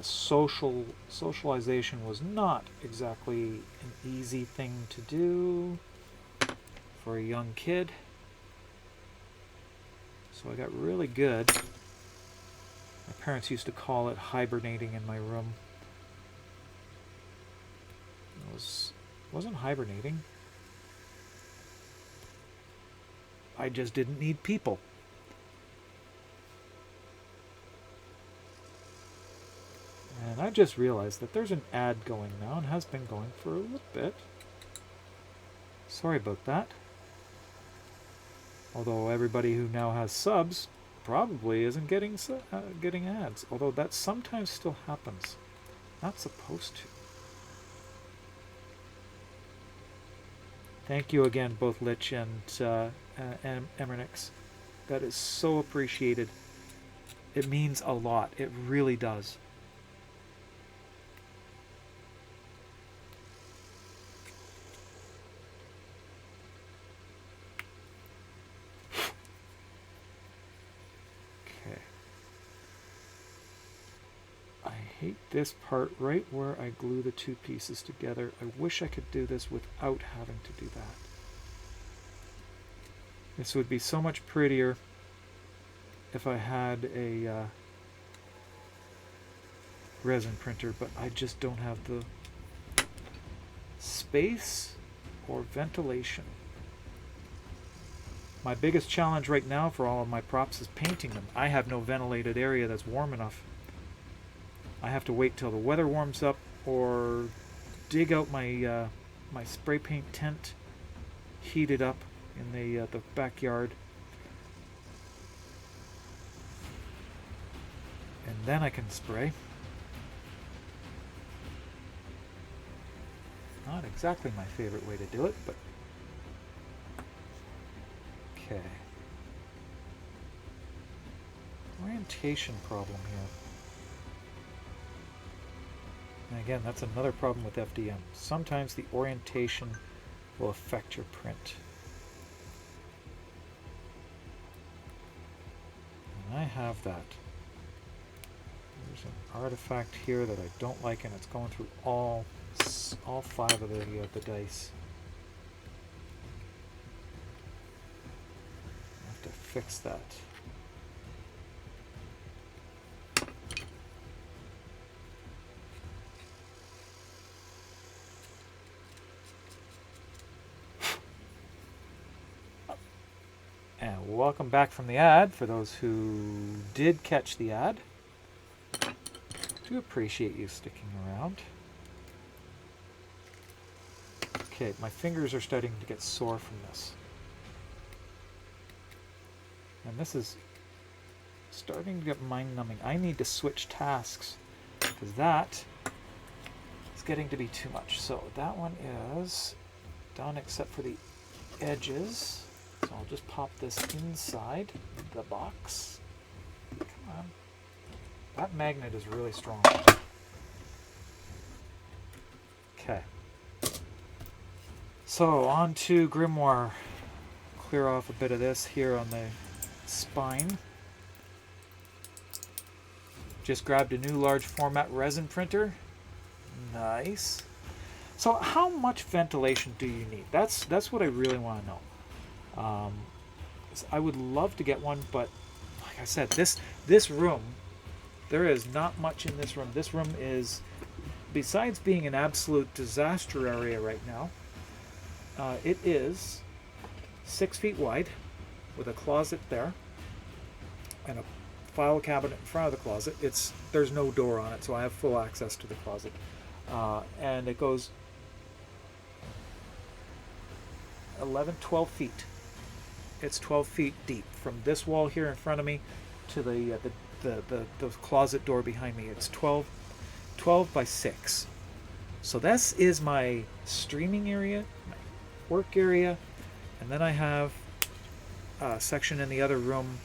socialization was not exactly an easy thing to do for a young kid. So I got really good. My parents used to call it hibernating in my room. It wasn't hibernating. I just didn't need people. And I just realized that there's an ad going now and has been going for a little bit. Sorry about that. Although everybody who now has subs probably isn't getting ads. Although that sometimes still happens. Not supposed to. Thank you again, both Lich and Emernix. That is so appreciated. It means a lot. It really does. Hate this part right where I glue the two pieces together. I wish I could do this without having to do that. This would be so much prettier if I had a resin printer, but I just don't have the space or ventilation. My biggest challenge right now for all of my props is painting them. I have no ventilated area that's warm enough. I have to wait till the weather warms up or dig out my my spray paint tent, heat it up in the backyard, and then I can spray. Not exactly my favorite way to do it, but okay. Orientation problem here. And again, that's another problem with FDM. Sometimes the orientation will affect your print. And I have that. There's an artifact here that I don't like, and it's going through all 5 of the dice. I have to fix that. And welcome back from the ad, for those who did catch the ad. Do appreciate you sticking around. Okay, my fingers are starting to get sore from this. And this is starting to get mind-numbing. I need to switch tasks, because that is getting to be too much. So that one is done except for the edges. So I'll just pop this inside the box. Come on. That magnet is really strong. Okay. So on to Grimoire. Clear off a bit of this here on the spine. Just grabbed a new large format resin printer. Nice. So how much ventilation do you need? That's what I really want to know. I would love to get one, but like I said, this room, there is not much in this room. This room is, besides being an absolute disaster area right now, it is 6 feet wide with a closet there and a file cabinet in front of the closet. There's no door on it, so I have full access to the closet. And it goes 11, 12 feet. It's 12 feet deep from this wall here in front of me to the closet door behind me. It's 12 by 6. So this is my streaming area, my work area, and then I have a section in the other room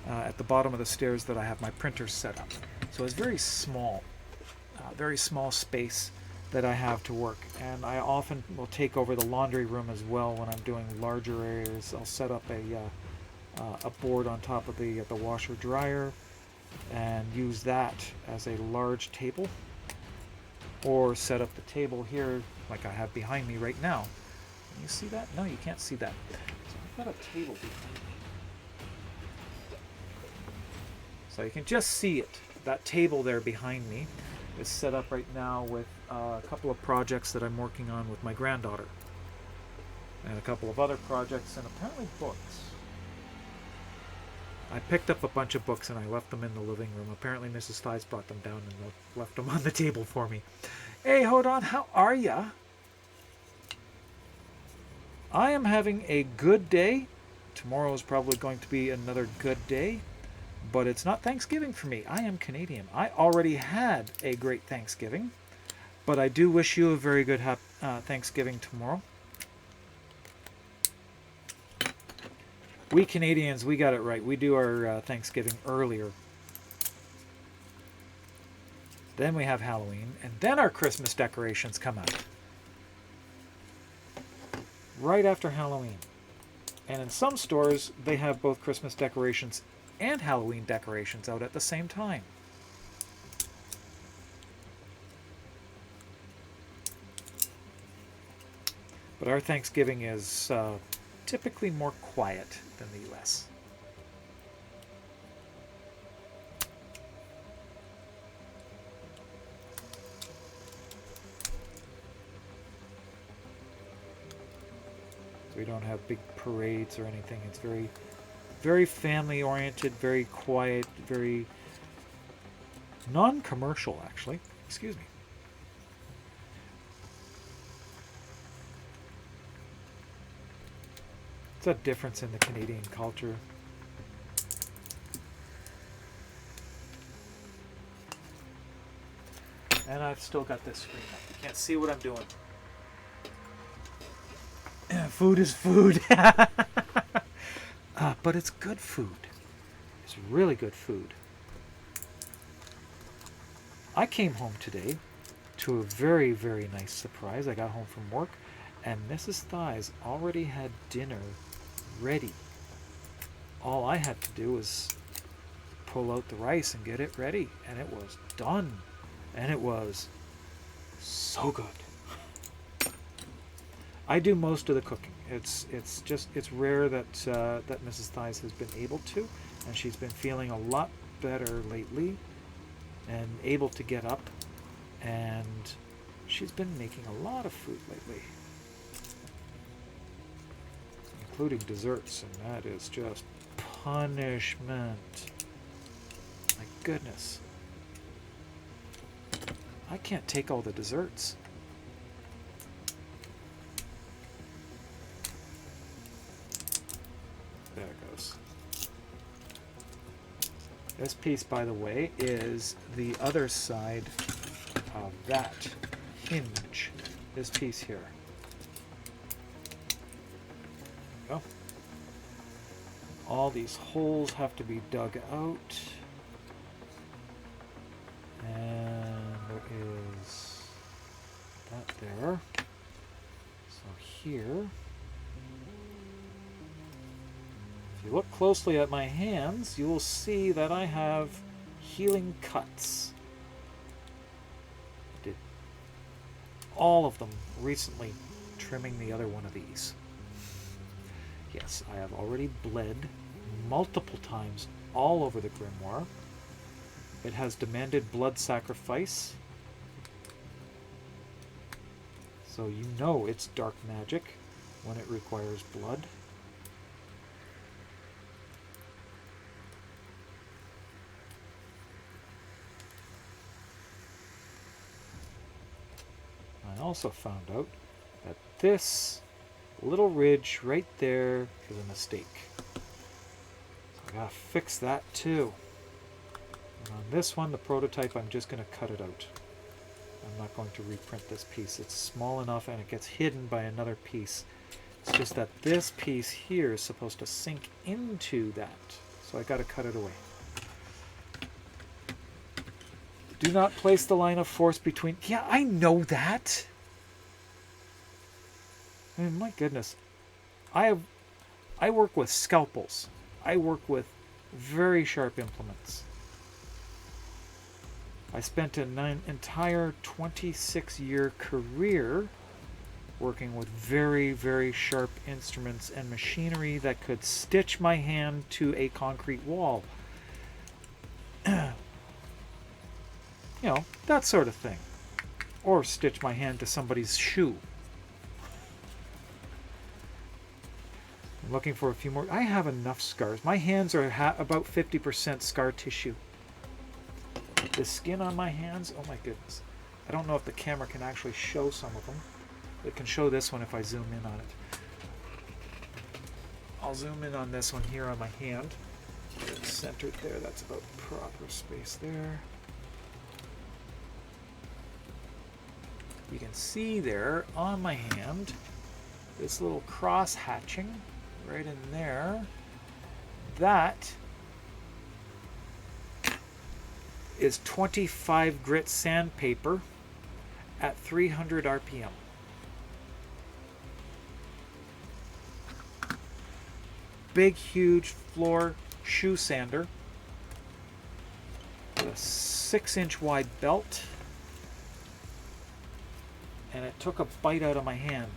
at the bottom of the stairs that I have my printers set up. So it's very small space that I have to work, and I often will take over the laundry room as well when I'm doing larger areas. I'll set up a board on top of the washer dryer and use that as a large table, or set up the table here like I have behind me right now. Can you see that? No, you can't see that. So I've got a table behind me. So you can just see it. That table there behind me is set up right now with a couple of projects that I'm working on with my granddaughter, and a couple of other projects, and apparently books. I picked up a bunch of books and I left them in the living room. Apparently Mrs. Thies brought them down and left them on the table for me. Hey, hold on, how are ya? I am having a good day. Tomorrow is probably going to be another good day. But it's not Thanksgiving for me. I am Canadian. I already had a great Thanksgiving. But I do wish you a very good Thanksgiving tomorrow. We Canadians, we got it right. We do our Thanksgiving earlier. Then we have Halloween. And then our Christmas decorations come out. Right after Halloween. And in some stores, they have both Christmas decorations and Halloween decorations out at the same time. But our Thanksgiving is typically more quiet than the US. We don't have big parades or anything. It's very family oriented, very quiet, very non-commercial actually. Excuse me. It's a difference in the Canadian culture. And I've still got this screen up. You can't see what I'm doing. Food is food. But it's good food. It's really good food. I came home today to a very, very nice surprise. I got home from work and Mrs. Thies already had dinner ready. All I had to do was pull out the rice and get it ready, and it was done. And it was so good. I do most of the cooking. It's rare that that Mrs. Thies has been able to, and she's been feeling a lot better lately and able to get up, and she's been making a lot of food lately, including desserts, and that is just punishment. My goodness. I can't take all the desserts. There it goes. This piece, by the way, is the other side of that hinge. This piece here. There we go. All these holes have to be dug out. And there is that there. So here, if you look closely at my hands, you will see that I have healing cuts. I did all of them recently, trimming the other one of these. Yes, I have already bled multiple times all over the grimoire. It has demanded blood sacrifice. So you know it's dark magic when it requires blood. I also found out that this little ridge right there is a mistake. So I gotta fix that too. And on this one, the prototype, I'm just gonna cut it out. I'm not going to reprint this piece. It's small enough and it gets hidden by another piece. It's just that this piece here is supposed to sink into that. So I gotta cut it away. Do not place the line of force between... Yeah, I know that! I mean, my goodness. I work with scalpels. I work with very sharp implements. I spent an entire 26-year career working with very, very sharp instruments and machinery that could stitch my hand to a concrete wall. You know, that sort of thing. Or stitch my hand to somebody's shoe. I'm looking for a few more. I have enough scars. My hands are about 50% scar tissue. The skin on my hands, oh my goodness. I don't know if the camera can actually show some of them. It can show this one if I zoom in on it. I'll zoom in on this one here on my hand. It's centered there. That's about proper space there. You can see there on my hand this little cross hatching right in there. That is 25 grit sandpaper at 300 RPM. Big, huge floor shoe sander with a 6-inch wide belt. And it took a bite out of my hand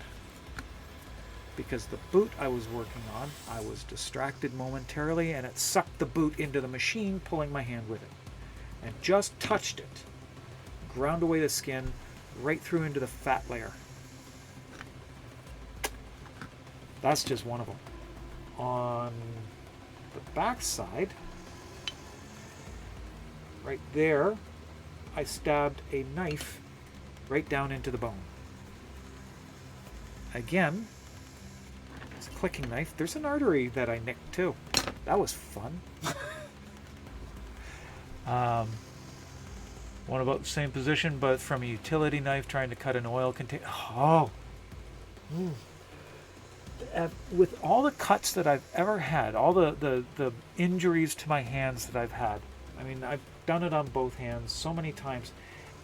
because the boot I was working on, I was distracted momentarily and it sucked the boot into the machine, pulling my hand with it. And just touched it. Ground away the skin right through into the fat layer. That's just one of them. On the back side, right there, I stabbed a knife right down into the bone. Again, it's a clicking knife. There's an artery that I nicked too. That was fun. One about the same position, but from a utility knife trying to cut an oil container. Oh! With all the cuts that I've ever had, all the injuries to my hands that I've had, I mean, I've done it on both hands so many times.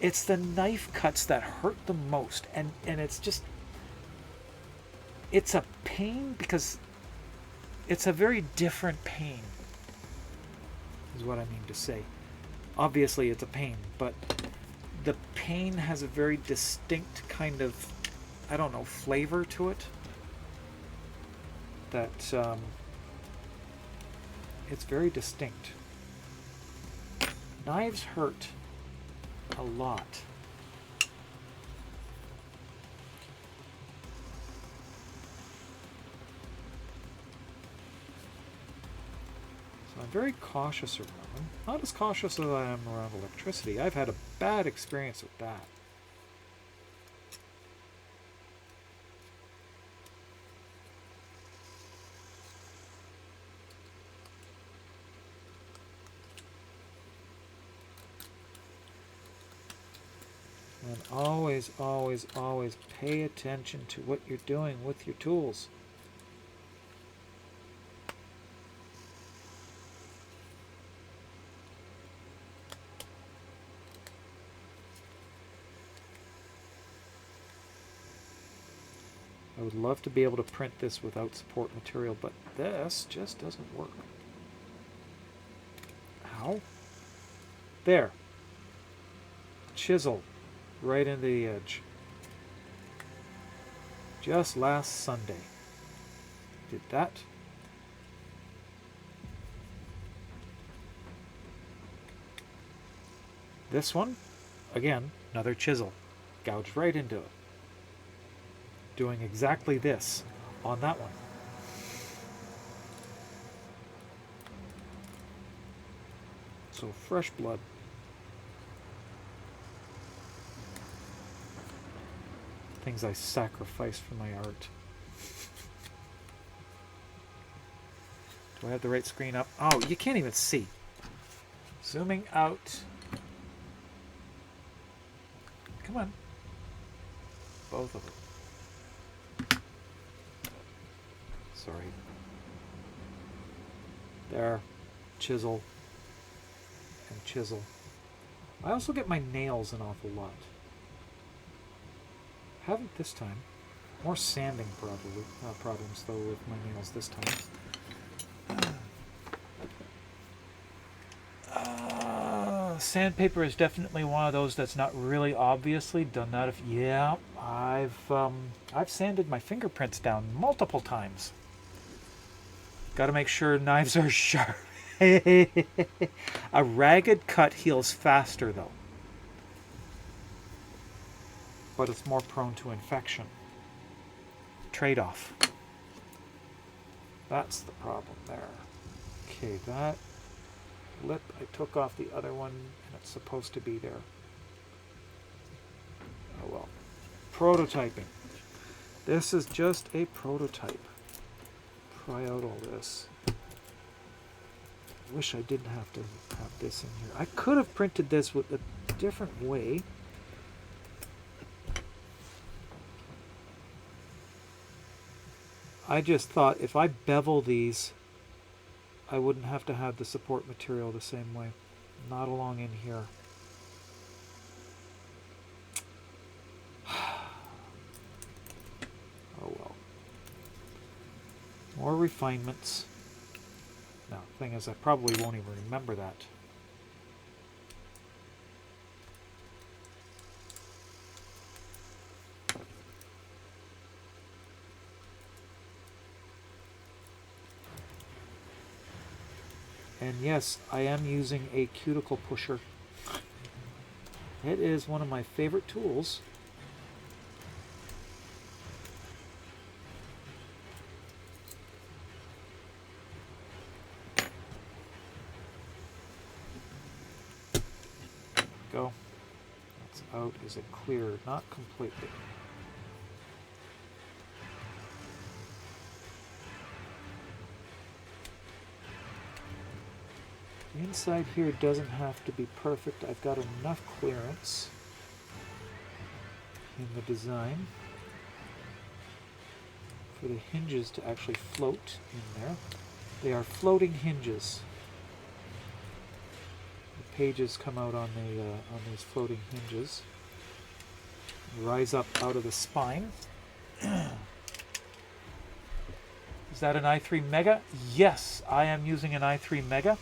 It's the knife cuts that hurt the most, and it's just, it's a pain because it's a very different pain, is what I mean to say. Obviously it's a pain, but the pain has a very distinct kind of, I don't know, flavor to it that it's very distinct. Knives hurt a lot. So I'm very cautious around them. Not as cautious as I am around electricity. I've had a bad experience with that. And always, always, always pay attention to what you're doing with your tools. I would love to be able to print this without support material, but this just doesn't work. Ow. There. Chisel right into the edge. Just last Sunday. Did that. This one, again, another chisel. Gouged right into it. Doing exactly this on that one. So fresh blood. Things I sacrifice for my art. Do I have the right screen up? Oh, you can't even see. Zooming out. Come on. Both of them. Sorry. There. Chisel. And chisel. I also get my nails an awful lot. Haven't this time. More sanding probably problems though with my nails this time. Sandpaper is definitely one of those that's not really obviously done that. Yeah, I've sanded my fingerprints down multiple times. Got to make sure knives are sharp. A ragged cut heals faster though, but it's more prone to infection. Trade-off. That's the problem there. Okay, that lip, I took off the other one, and it's supposed to be there. Oh well. Prototyping. This is just a prototype. Try out all this. Wish I didn't have to have this in here. I could have printed this with a different way. I just thought if I bevel these, I wouldn't have to have the support material the same way. Not along in here. Oh well. More refinements. Now, the thing is, I probably won't even remember that. And yes, I am using a cuticle pusher. It is one of my favorite tools. Go. That's out. Is it clear? Not completely. The inside here doesn't have to be perfect. I've got enough clearance in the design for the hinges to actually float in there. They are floating hinges. The pages come out on these floating hinges. Rise up out of the spine. Is that an i3 Mega? Yes, I am using an i3 Mega.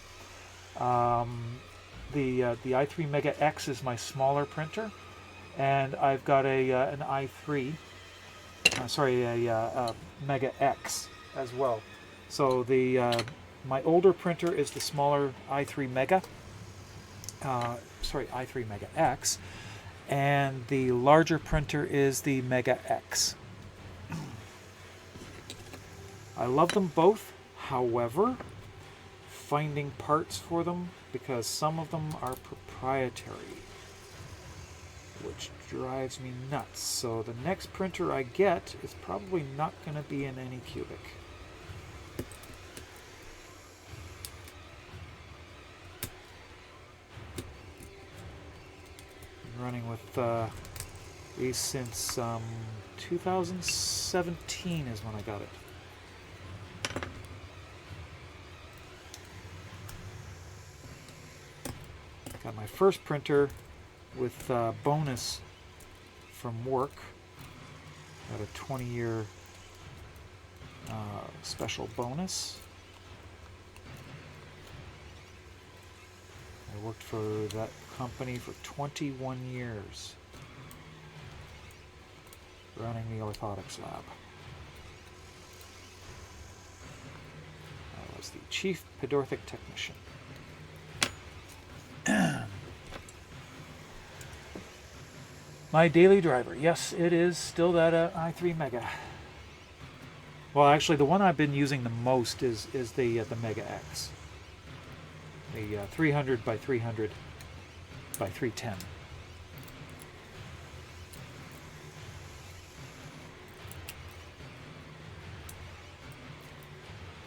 The i3 Mega X is my smaller printer, and I've got an i3, a Mega X as well. So my older printer is the smaller i3 Mega, i3 Mega X, and the larger printer is the Mega X. I love them both, however, finding parts for them, because some of them are proprietary, which drives me nuts. So the next printer I get is probably not going to be in Anycubic. Been running with these since 2017 is when I got it. Got my first printer with bonus from work. Got a 20-year special bonus. I worked for that company for 21 years, running the orthotics lab. was the chief pedorthic technician. My daily driver. Yes, it is still that i3 Mega. Well, actually, the one I've been using the most is the Mega X. The 300 by 300 by 310.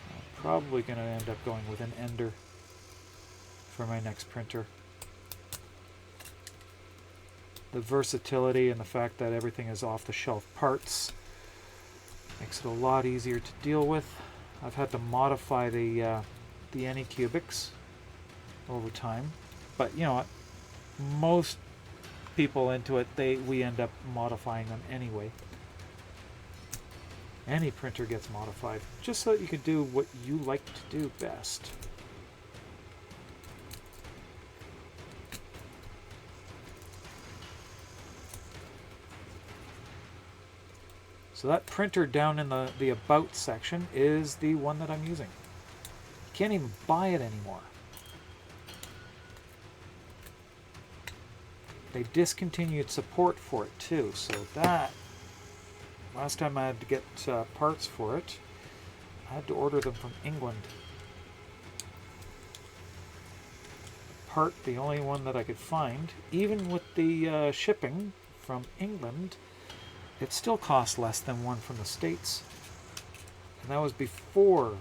I'm probably going to end up going with an Ender for my next printer. The versatility and the fact that everything is off-the-shelf parts makes it a lot easier to deal with. I've had to modify the Anycubics over time, but you know what? Most people into it, we end up modifying them anyway. Any printer gets modified just so that you can do what you like to do best. So that printer down in the About section is the one that I'm using. You can't even buy it anymore. They discontinued support for it too, so that, last time I had to get parts for it, I had to order them from England. The only one that I could find, even with the shipping from England, it still cost less than one from the States. And that was before...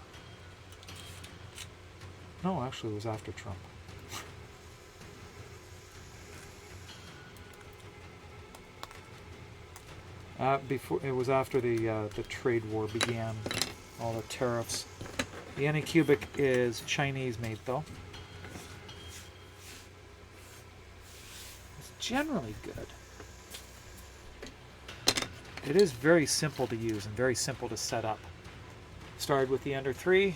No, actually it was after Trump. It was after the trade war began, all the tariffs. The Anycubic is Chinese made though. It's generally good. It is very simple to use and very simple to set up. Started with the Ender 3.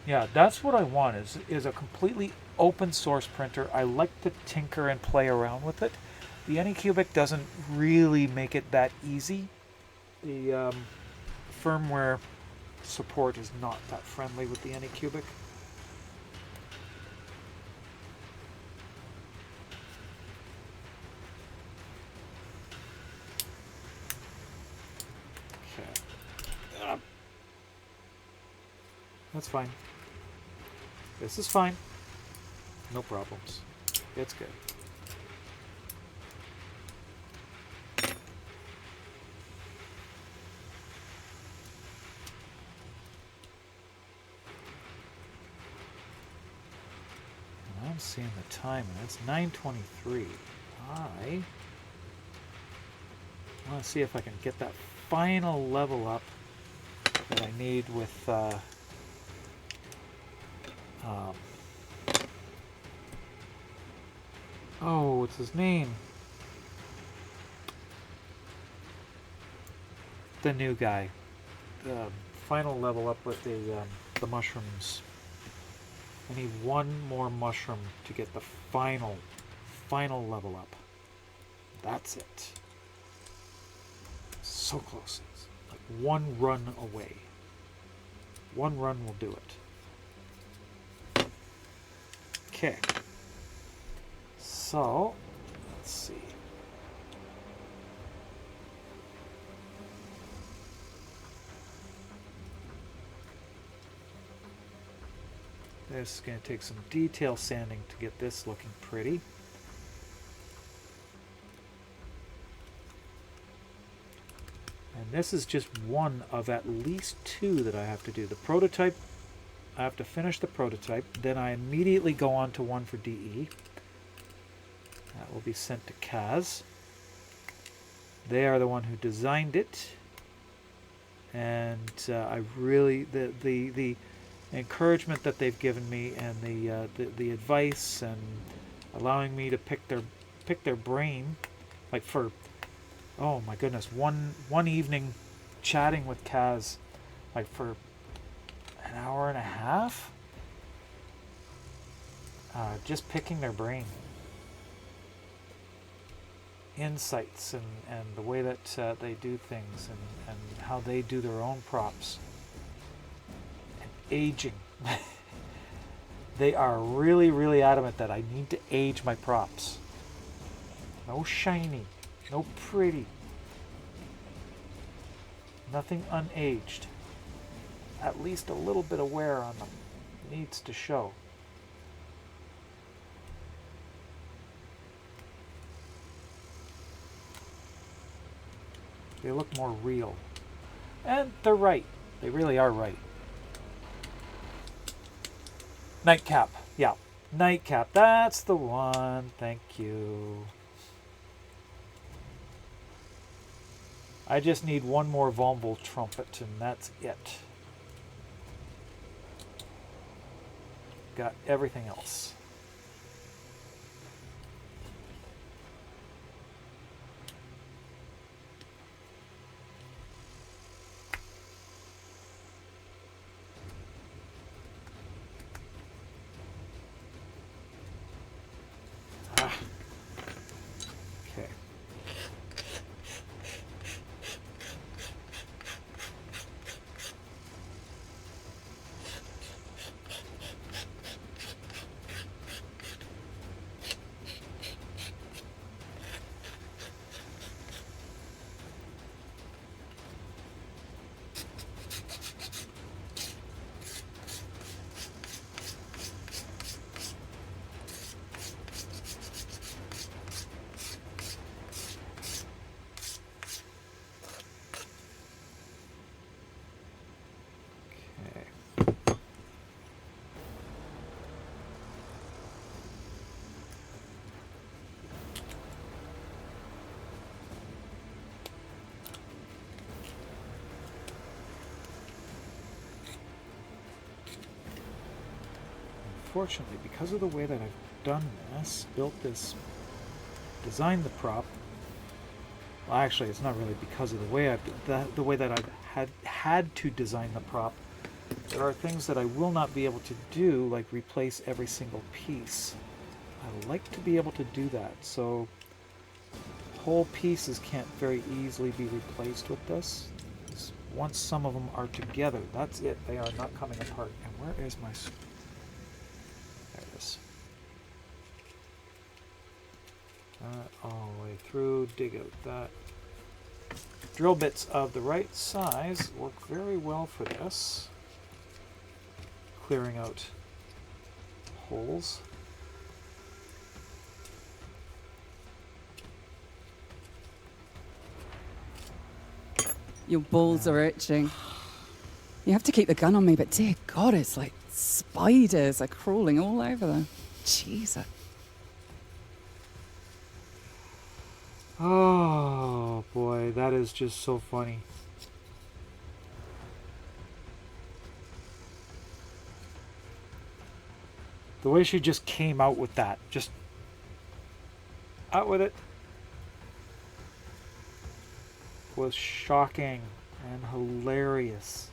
Yeah, that's what I want is a completely open source printer. I like to tinker and play around with it. The Anycubic doesn't really make it that easy. The firmware support is not that friendly with the Anycubic. Okay. That's fine. This is fine. No problems. It's good. I'm seeing the time, and it's 9:23. I want to see if I can get that final level up that I need with oh, what's his name? The new guy. The final level up with the mushrooms. I need one more mushroom to get the final level up. That's it. So close. It's like one run away. One run will do it. Okay. So, let's see. This is going to take some detail sanding to get this looking pretty. And this is just one of at least two that I have to do. The prototype, I have to finish the prototype, then I immediately go on to one for DE. That will be sent to Kaz. They are the one who designed it. And I really, the encouragement that they've given me and the advice and allowing me to pick their brain, like for, oh my goodness, one evening chatting with Kaz, like for an hour and a half, just picking their brain, insights and the way that they do things and how they do their own props. aging. They are really, really adamant that I need to age my props. No shiny, no pretty. Nothing unaged. At least a little bit of wear on them needs to show. They look more real. And they're right. They really are right. Nightcap. Yeah. Nightcap. That's the one. Thank you. I just need one more Vomble trumpet and that's it. Got everything else. Okay. Unfortunately, because of the way that I've done this, built this, designed the prop, well, actually, it's not really because of the way the way that I've had to design the prop. There are things that I will not be able to do, like replace every single piece. I like to be able to do that, so whole pieces can't very easily be replaced with this. Once some of them are together, that's it. They are not coming apart. And where is my... There it is. All the way through, dig out that. Drill bits of the right size work very well for this. Clearing out holes. Your balls are itching. You have to keep the gun on me, but dear God, it's like spiders are crawling all over them. Jesus. Oh boy, that is just so funny. The way she just came out with that, just out with it, was shocking and hilarious.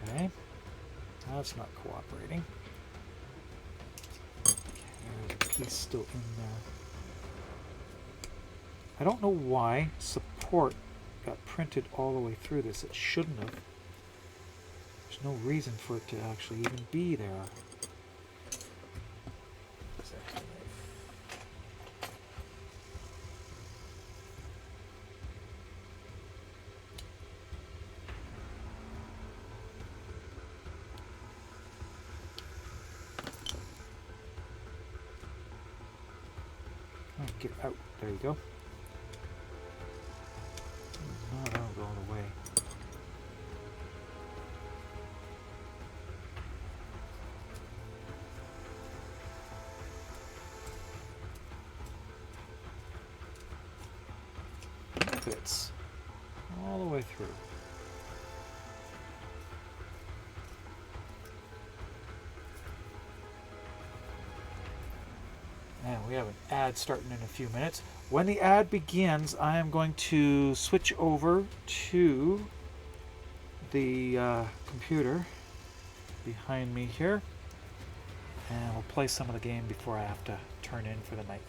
Okay, that's not cooperating. Okay, there's a piece still in there. I don't know why support got printed all the way through this. It shouldn't have. There's no reason for it to actually even be there. Oh, get out. There you go. No, that'll go away. Fits all the way through. And we have an ad starting in a few minutes. When the ad begins, I am going to switch over to the computer behind me here. And we'll play some of the game before I have to turn in for the night.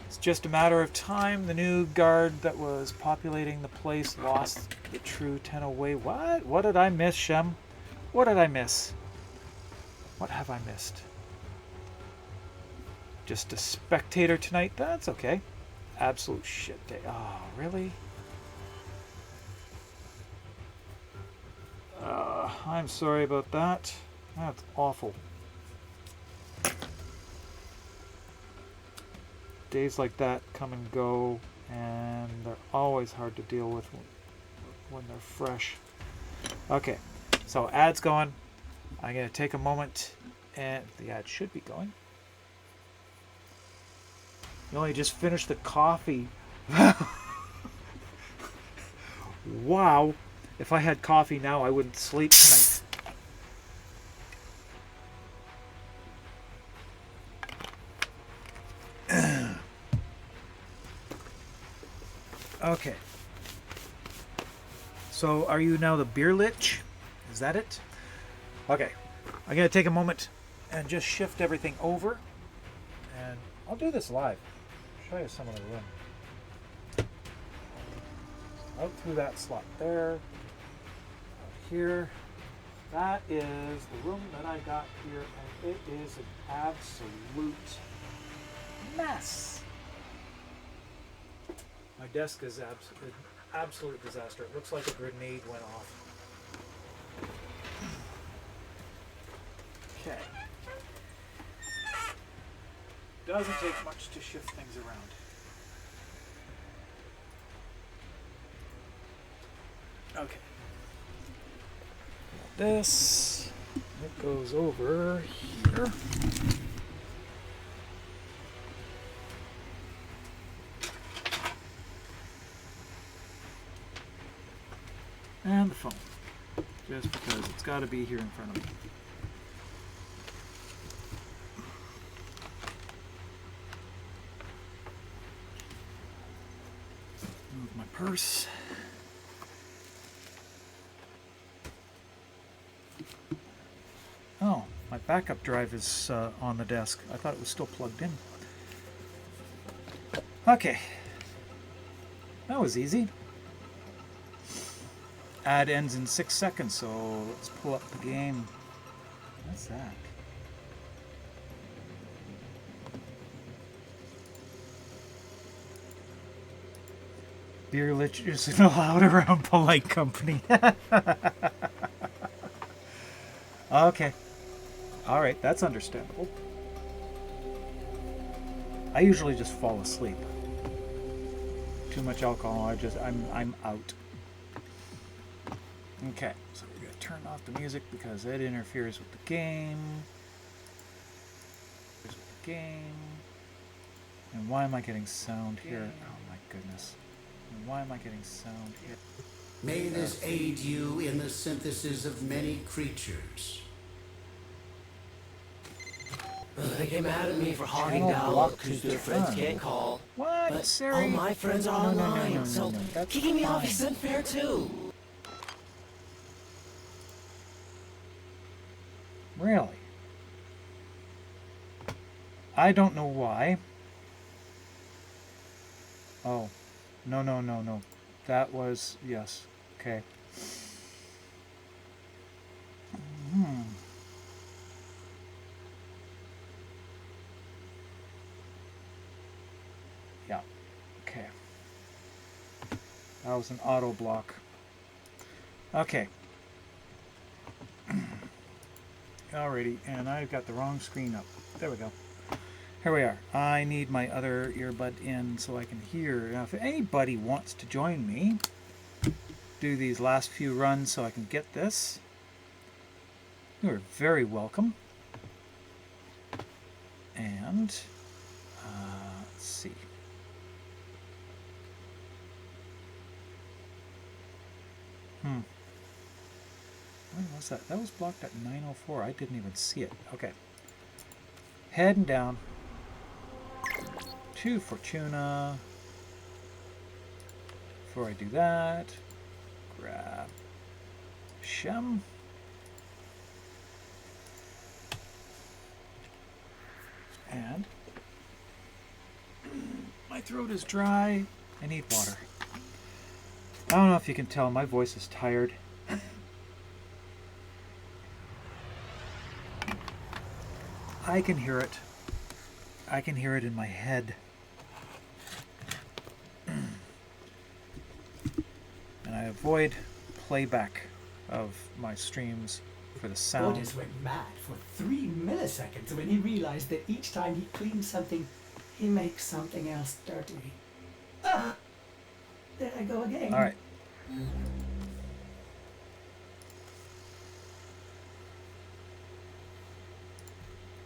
It's just a matter of time. The new guard that was populating the place lost the true 10 away. What? What did I miss, Shem? What did I miss? What have I missed? Just a spectator tonight? That's okay. Absolute shit day. Oh, really? I'm sorry about that. That's awful. Days like that come and go, and they're always hard to deal with when they're fresh. Okay, so ad's going. I'm going to take a moment, and the ad should be going. You only just finished the coffee. Wow. If I had coffee now, I wouldn't sleep tonight. Okay. So, are you now the beer lich? Is that it? Okay. I'm going to take a moment and just shift everything over. And I'll do this live. Show you some of the room. Out through that slot there. Out here. That is the room that I got here, and it is an absolute mess. My desk is an absolute disaster. It looks like a grenade went off. Okay. Doesn't take much to shift things around. Okay. This, it goes over here. And the phone, just because it's got to be here in front of me. Move my purse. Oh, my backup drive is on the desk. I thought it was still plugged in. Okay. That was easy. Ad ends in 6 seconds, so let's pull up the game. What's that? Beer lich isn't allowed around polite company. Okay. Alright, that's understandable. I usually just fall asleep. Too much alcohol, I'm out. Okay, so we're going to turn off the music because it interferes with the game. And why am I getting sound here? Oh my goodness. And why am I getting sound here? May this aid you in the synthesis of many creatures. They get mad at me for hogging Channel down block because to their friends defend. can't call. What? But Siri? all my friends are No, online, so That's kicking me off fine. is unfair too. Really? I don't know why. Oh. No. That was... Yes. Okay. Yeah. Okay. That was an auto block. Okay. Alrighty, and I've got the wrong screen up. There we go. Here we are. I need my other earbud in so I can hear. Now, if anybody wants to join me, do these last few runs so I can get this, you are very welcome. And, let's see. When was that? That was blocked at 9:04. I didn't even see it. Okay. Heading down to Fortuna. Before I do that, grab Shem. And my throat is dry. I need water. I don't know if you can tell, my voice is tired. I can hear it. I can hear it in my head. And I avoid playback of my streams for the sound. Otis went mad for 3 milliseconds when he realized that each time he cleans something, he makes something else dirty. Ah! There I go again. All right.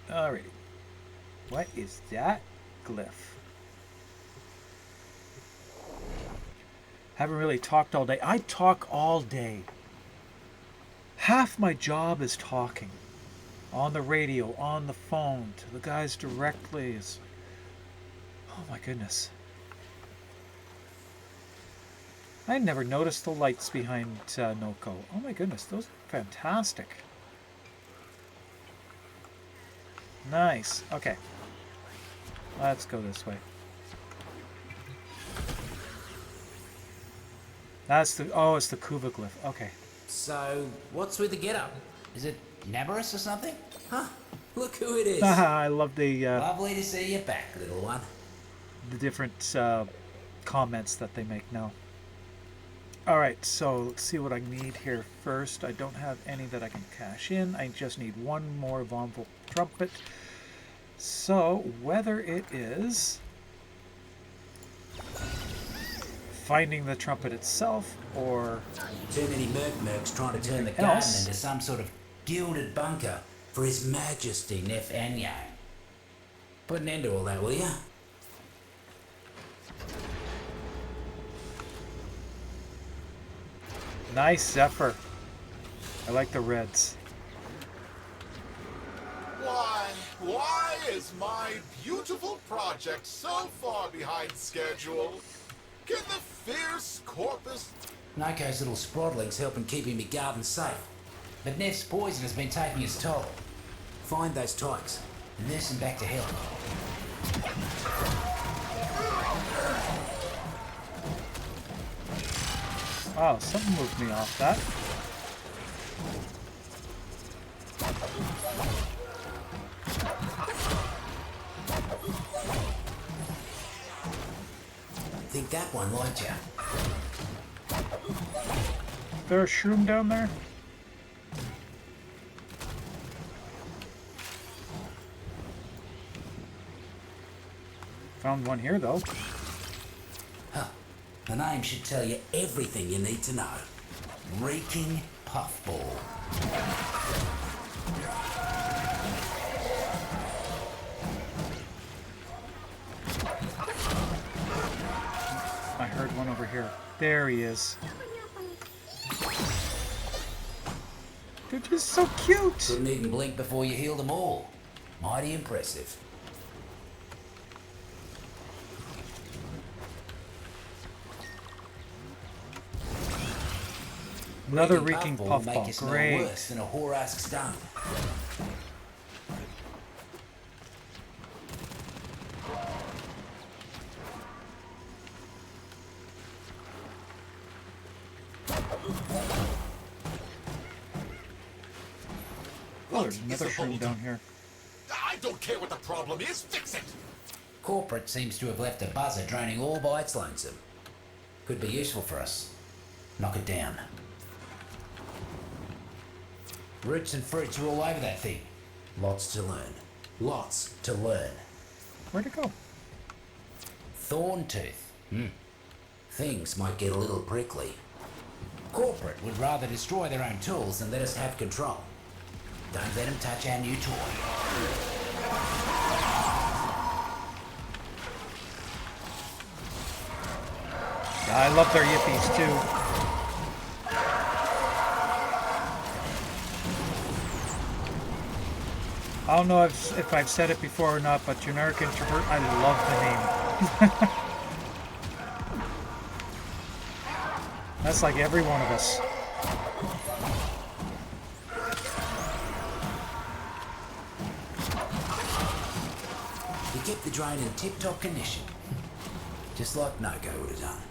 Alrighty. What is that glyph? Haven't really talked all day. I talk all day. Half my job is talking. On the radio, on the phone, to the guys directly. Oh my goodness. I never noticed the lights behind Noko. Oh my goodness, those are fantastic. Nice. Okay. Let's go this way. That's the... Oh, it's the Kuva glyph. Okay. So, what's with the getup? Is it Nabarus or something? Huh? Look who it is. I love the Lovely to see you back, little one. different comments that they make now. Alright, so let's see what I need here first. I don't have any that I can cash in. I just need one more Von Volt trumpet. So, whether it is finding the trumpet itself or Too many mercs trying to turn the Anything garden else? into some sort of gilded bunker for His Majesty Nef Anyo. Put an end to all that, will ya? nice Zephyr. I like the reds. Why is my beautiful project so far behind schedule? Can the fierce corpus... Noko's little sprodling's helping keeping me garden safe. But Nef's poison has been taking its toll. Find those tykes and nurse them back to health. Oh, something moved me off that. Think that one liked ya? There a shroom down there? Found one here though. Huh. The name should tell you everything you need to know. Reeking Puffball. I heard one over here. There he is. They're just so cute. Couldn't even blink before you healed them all. Mighty impressive. Another reeking Make puffball. you smell Great. worse than a whore-ass stone. Oh, there's What another is the shroom hold? down here. I don't care what the problem is, fix it! Corporate seems to have left a buzzer draining all by its lonesome. Could be useful for us. Knock it down. Roots and fruits are all over that thing. Lots to learn. Lots to learn. Where'd it go? Thorn tooth. Things might get a little prickly. Corporate would rather destroy their own tools than let us have control. Don't let them touch our new toy. Yeah, I love their yippies too. I don't know if I've said it before or not, but generic introvert, I love the name. That's like every one of us. You kept the drone in tip-top condition. Just like Noko would have done.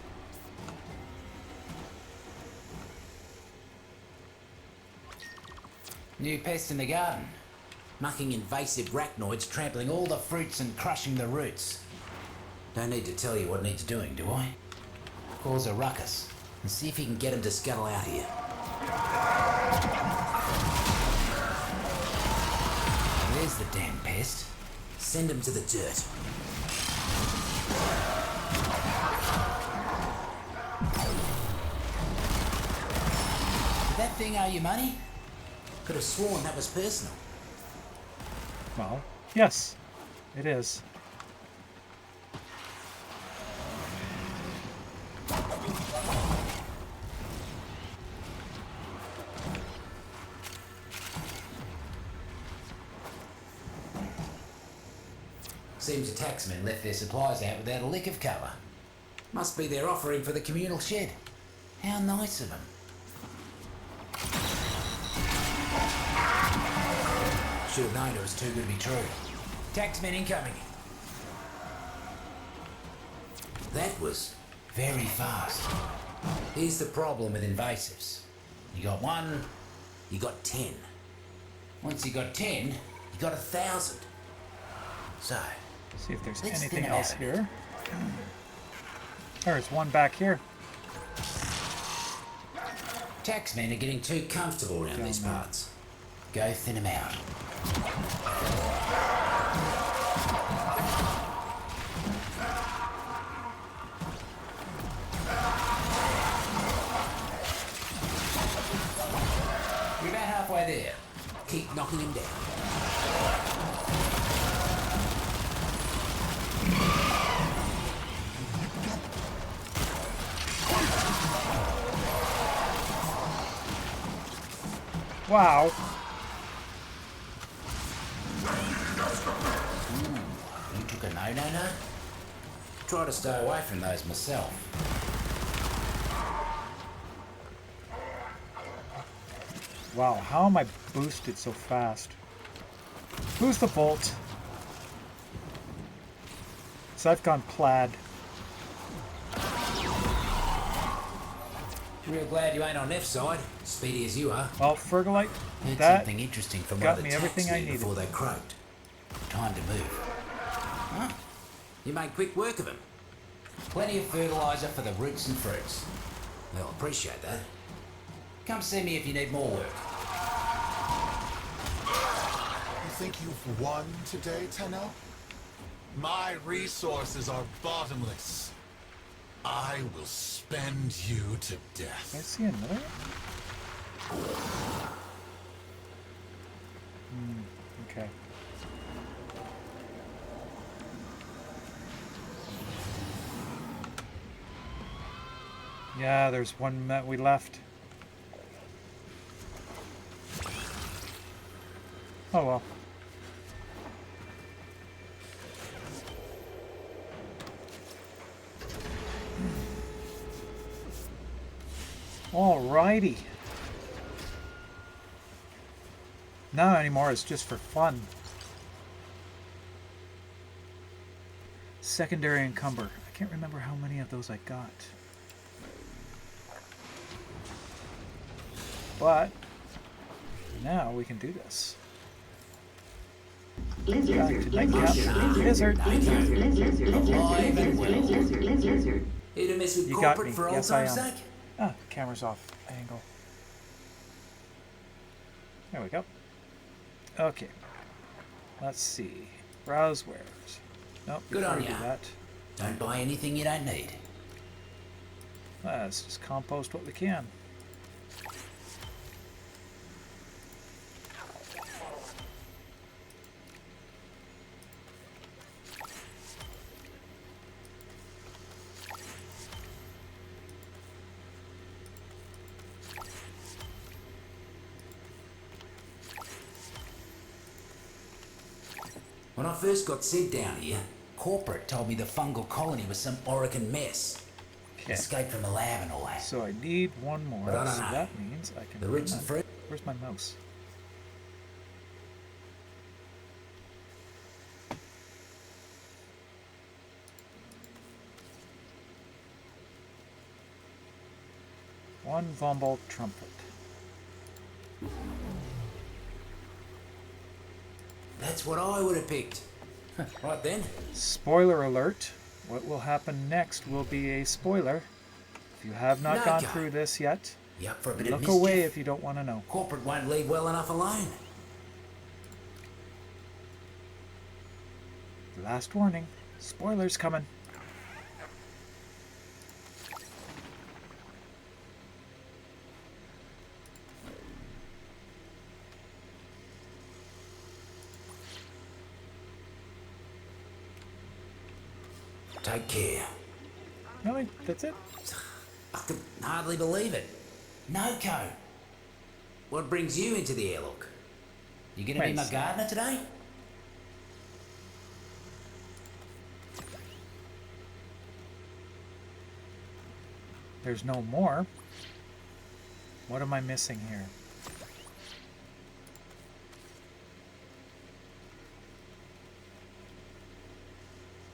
New pest in the garden. Mucking invasive arachnoids, trampling all the fruits and crushing the roots. Don't need to tell you what needs doing, do I? Cause a ruckus and see if you can get them to scuttle out here. There's the damn pest. Send them to the dirt. Did that thing owe you money? Could have sworn that was personal. Well, yes, it is. Seems the taxmen left their supplies out without a lick of cover. Must be their offering for the communal shed. How nice of them. Should have known it was too good to be true. Taxmen incoming. That was very fast. Here's the problem with invasives. You got one, you got 10. Once you got 10, you got 1,000. So, See if there's let's anything thin it else out. here. There's one back here. Taxmen are getting too comfortable around these parts. Go thin them out. We're about halfway there. Keep knocking him down. Wow. You took a no-no-no? Try to stay away from those myself. Wow, how am I boosted so fast? Who's the bolt? So I've gone plaid. Real glad you ain't on F side, speedy as you are. Well, Fergalite, Heard that something interesting from got one of me the everything I taxmen needed. before they croaked. Time to move. Huh. You made quick work of them. Plenty of fertilizer for the roots and fruits. They'll appreciate that. Come see me if you need more work. You think you've won today, Tenno? My resources are bottomless. I will spend you to I death. see another one? Okay. Yeah, there's one that we left. Oh well. Alrighty. Not anymore, it's just for fun. Secondary encumber. I can't remember how many of those I got. But now we can do this. Back to Nightcap. Lizard. Alive and well. Here to mess with You got corporate me. for old Yes, I time's am. sake? Ah, camera's off. Angle. There we go. Okay. Let's see. Browse wares. Nope. Good before on I do ya. that. Don't buy anything you don't need. Let's just compost what we can. When I first got sent down here, corporate told me the fungal colony was some Oregon mess. Okay. Escaped from the lab and all that. So I need one more. But I don't So know. that means I can. The run roots and that. fruit. Where's my mouse? One Vomble Trumpet. That's what I would have picked. Right then. Spoiler alert. What will happen next will be a spoiler. If you have not gone Okay. through this yet, You up for a bit of look mischief? away if you don't want to know. Corporate won't leave well enough alone. Last warning. Spoilers coming. Take care. Really? That's it? I can hardly believe it. Noko. What brings you into the airlock? You gonna be Wait. my gardener today? There's no more. What am I missing here?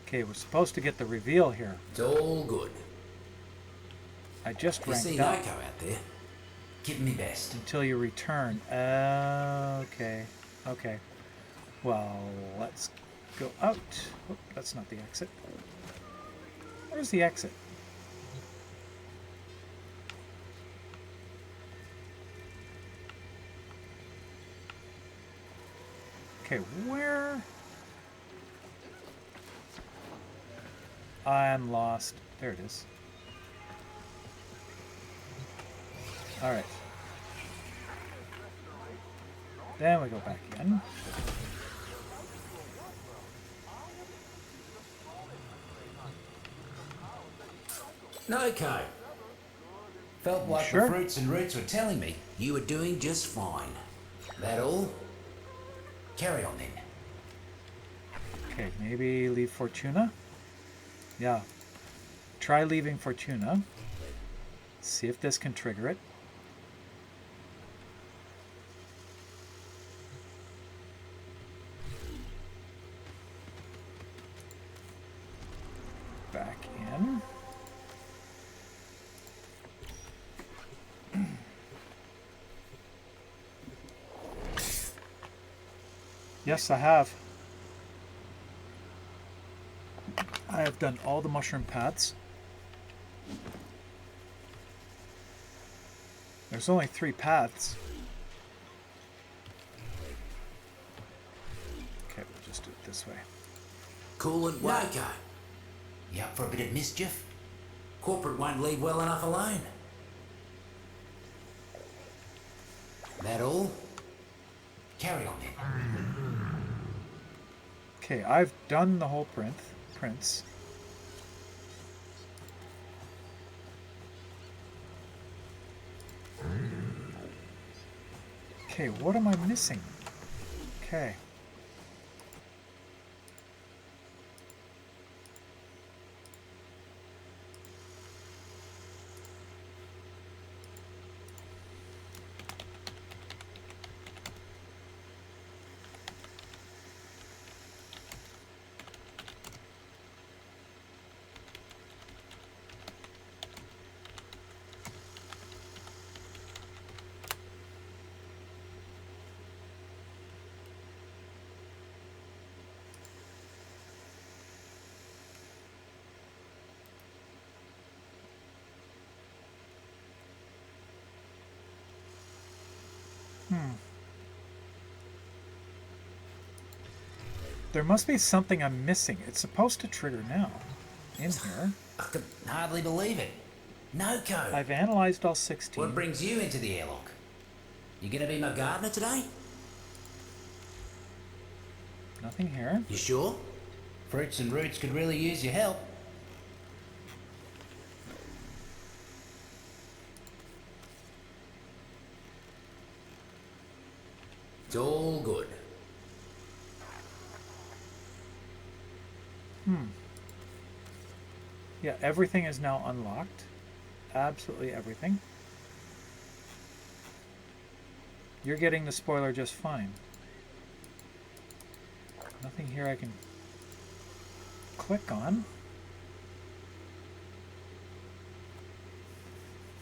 Okay, we're supposed to get the reveal here. It's all good. I just You see ranked Noko up out there? Give me best. until you return. Okay. Okay. Well, let's go out. Oh, that's not the exit. Where's the exit? Okay, where? I'm lost. There it is. Alright. Then we go back in. Noko. Felt like Sure. the fruits and roots were telling me you were doing just fine. That all? Carry on then. Okay, maybe leave Fortuna? Yeah. Try leaving Fortuna. See if this can trigger it. Back in. Yes, I have. I have done all the mushroom paths. There's only 3 paths. Okay, we'll just do it this way. Cool and Noko. You up for a bit of mischief? Corporate won't leave well enough alone. That all? Carry on then. Okay, I've done the whole prince. Okay, what am I missing? Okay. There must be something I'm missing. It's supposed to trigger now. In here. I can hardly believe it. Noko. I've analyzed all 16. What brings you into the airlock? You gonna be my gardener today? Nothing here. You sure? Fruits and roots could really use your help. It's all good. Yeah, everything is now unlocked. Absolutely everything. You're getting the spoiler just fine. Nothing here I can click on.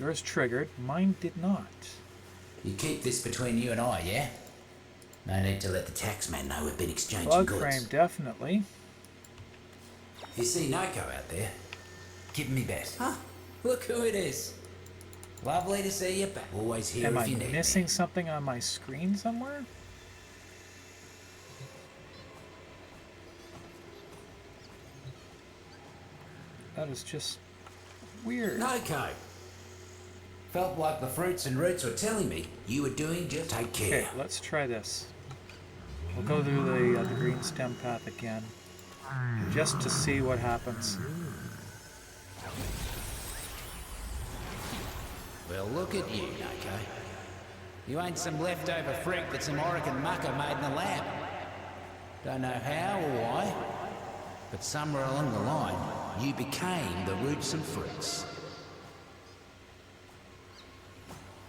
Yours triggered. Mine did not. You keep this between you and I, yeah? No need to let the taxman know we've been exchanging Bug goods. frame, definitely. If you see Noko out there, give me best. Huh? Look who it is. Lovely to see you back. Always here Am if I you need missing me. something on my screen somewhere? That is just weird. Noko. Felt like the fruits and roots were telling me you were doing just take care. Okay, let's try this. We'll go through the green stem path again, just to see what happens. Well, look at you, Noko. You ain't some leftover freak that some Oregon mucker made in the lab. Don't know how or why, but somewhere along the line, you became the roots and fruits.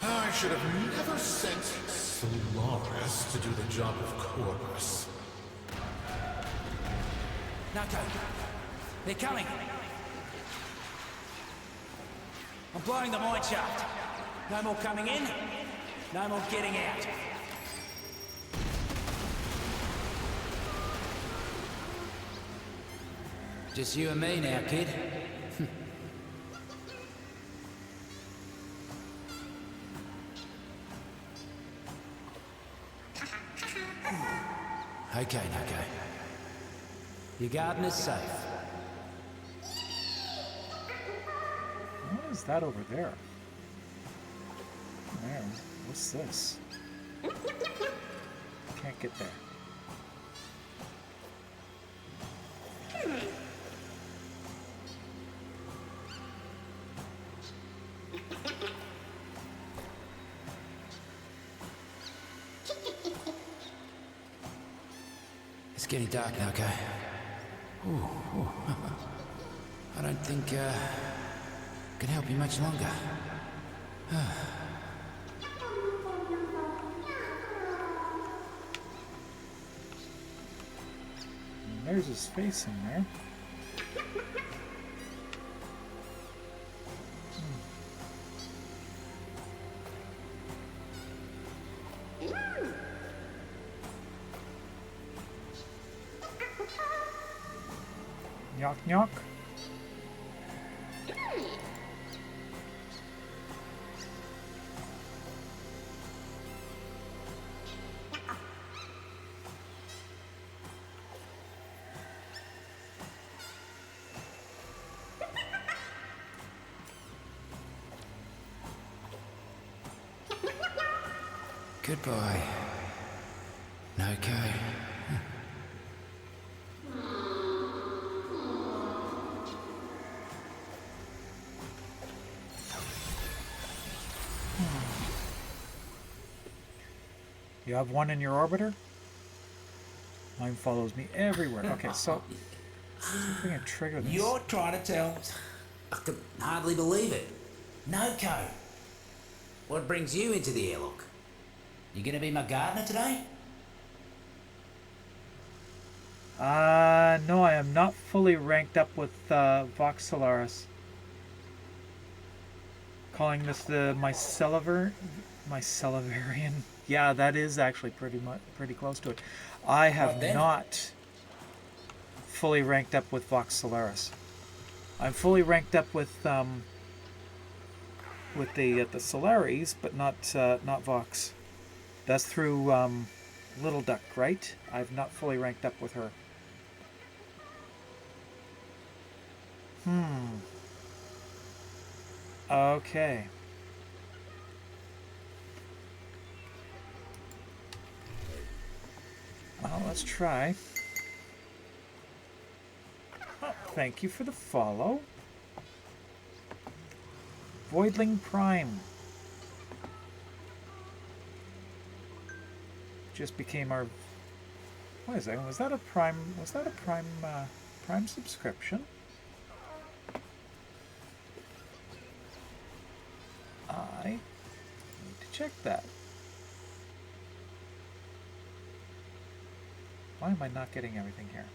I should have never sent Solaris to do the job of Corvus. Noko, they're coming. I'm blowing the mine shaft. No more coming in, no more getting out. Just you and me now, kid. Okay, Noko. Your garden is safe. What is that over there? There. What's this? Can't get there. It's getting dark now, okay? Ooh. I don't think I can help you much longer. And there's his face in there. Knock, knock. Goodbye, Noko. You have one in your orbiter? Mine follows me everywhere. Okay, so see if we can trigger this. You're trying to tell... I can hardly believe it. Noko. What brings you into the airlock? You gonna be my gardener today? No, I am not fully ranked up with Vox Solaris. Calling this the Mycelivarian. Yeah, that is actually pretty close to it. I have What then? not fully ranked up with Vox Solaris. I'm fully ranked up with the Solaris, but not Vox. That's through Little Duck, right? I've not fully ranked up with her. Okay. Well, let's try. Oh, thank you for the follow. Voidling Prime. Just became our... What is that? Was that a Prime Prime subscription? I need to check that. Why am I not getting everything here?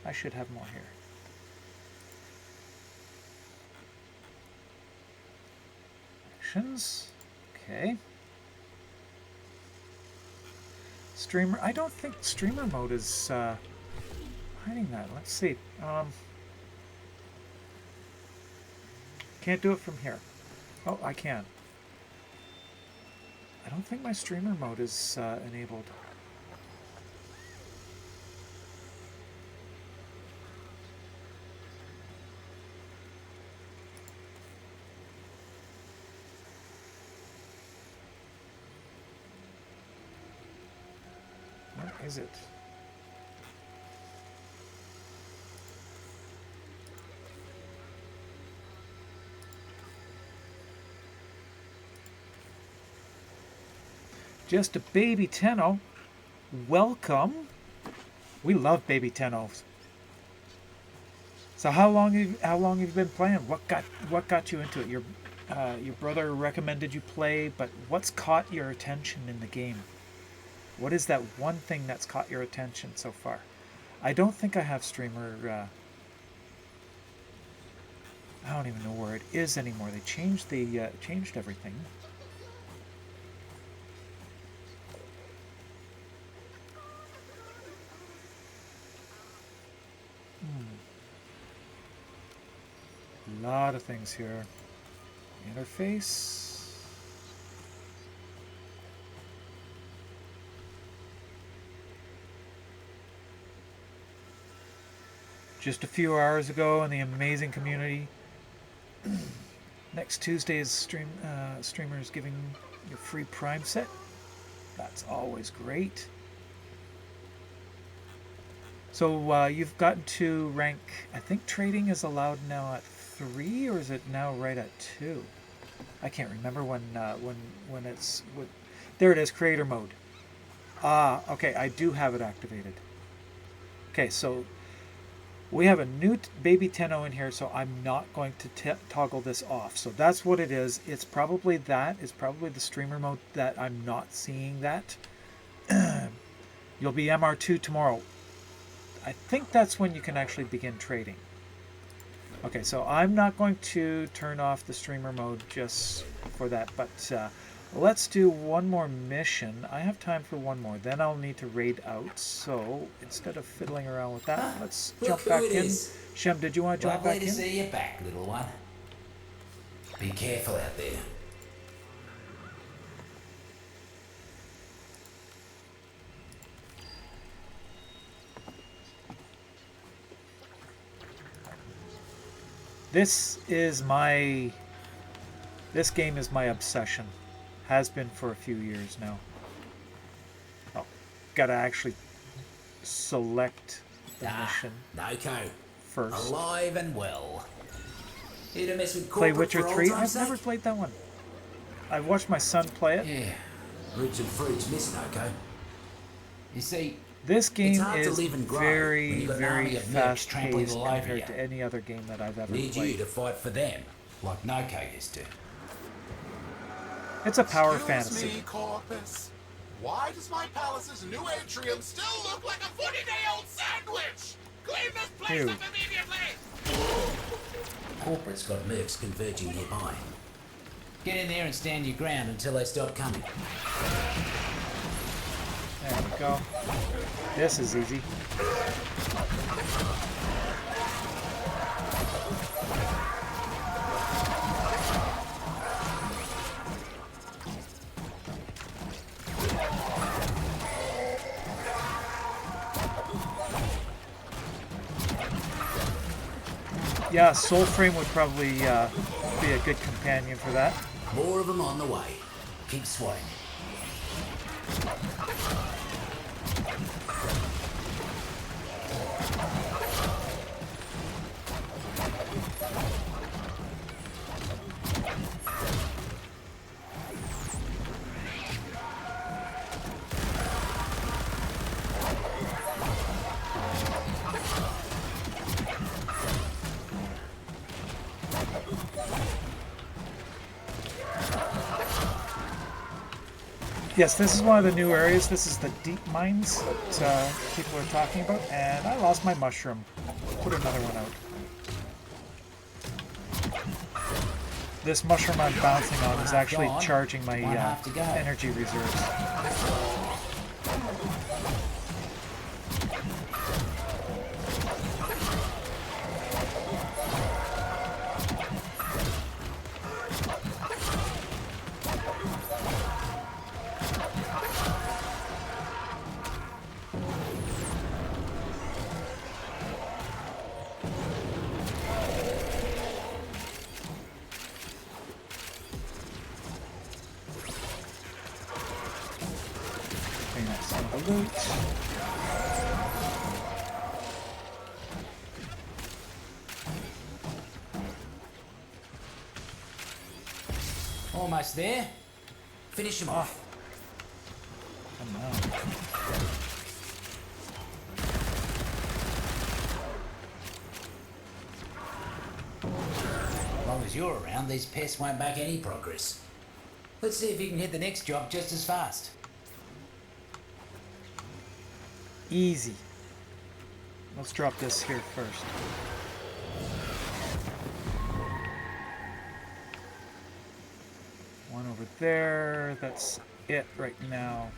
I should have more here. options. Okay. Streamer. I don't think streamer mode is hiding that. Let's see. Can't do it from here. Oh, I can. I don't think my streamer mode is enabled. What is it? Just a baby Tenno. Welcome. We love baby Tennos. So how long have you been playing? What got you into it? Your brother recommended you play, but what's caught your attention in the game? What is that one thing that's caught your attention so far? I don't think I have streamer. I don't even know where it is anymore. They changed changed everything. A lot of things here. Interface. Just a few hours ago in the amazing community. Next Tuesday's streamers giving your free Prime set. That's always great. So you've gotten to rank. I think trading is allowed now at 3, or is it now right at 2? I can't remember when it's. There it is, creator mode. Okay, I do have it activated. Okay, so we have a new baby Tenno in here, so I'm not going to toggle this off. So that's what it is. It's probably that. It's probably the streamer mode that I'm not seeing that. You'll be MR2 tomorrow. I think that's when you can actually begin trading. Okay, so I'm not going to turn off the streamer mode just for that, but let's do one more mission. I have time for one more. Then I'll need to raid out. So instead of fiddling around with that, let's jump back in. Shem, did you want to jump back in? Lovely to see you back, little one. Be careful out there. This game is my obsession. Has been for a few years now. Oh, gotta actually select the mission Noko. first. Alive and well. Here to mess with Play corporate Witcher for old 3? time's I've sake? never played that one. I've watched my son play it. Yeah, roots and fruits miss Noko. You see, This game hard to is live and grow when very, you've got an very army of mercs trampling fast-paced all over compared you. to any other game that I've ever Need you played. to fight for them, like Noko used to. It's a power Excuse fantasy. me, Corpus. Why does my palace's new atrium still look like a 40-day-old sandwich? Clean this place Ew. up immediately! Corporate's got mercs converging nearby. Get in there and stand your ground until they stop coming. There we go. This is easy. Yeah, Soulframe would probably be a good companion for that. More of them on the way. Keep swaying. Yes, this is one of the new areas. This is the deep mines that people are talking about. And I lost my mushroom. Put another one out. This mushroom I'm bouncing on is actually Gone. charging my One half to go. energy reserves. Clean up some of the loot. Almost there. Finish him off. Oh no. As long as you're around, these pests won't make any progress. Let's see if you can hit the next job just as fast. Easy. Let's drop this here first. One over there. That's it right now.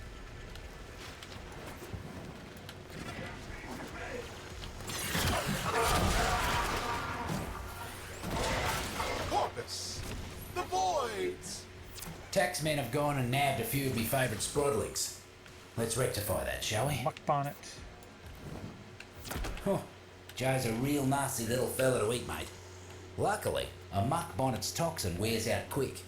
Corpus! The voids! Taxmen have gone and nabbed a few of me favourite sprodlings. Let's rectify that, shall we? Muck bonnet. Huh. Joe's a real nasty little fella to eat, mate. Luckily, a muck bonnet's toxin wears out quick.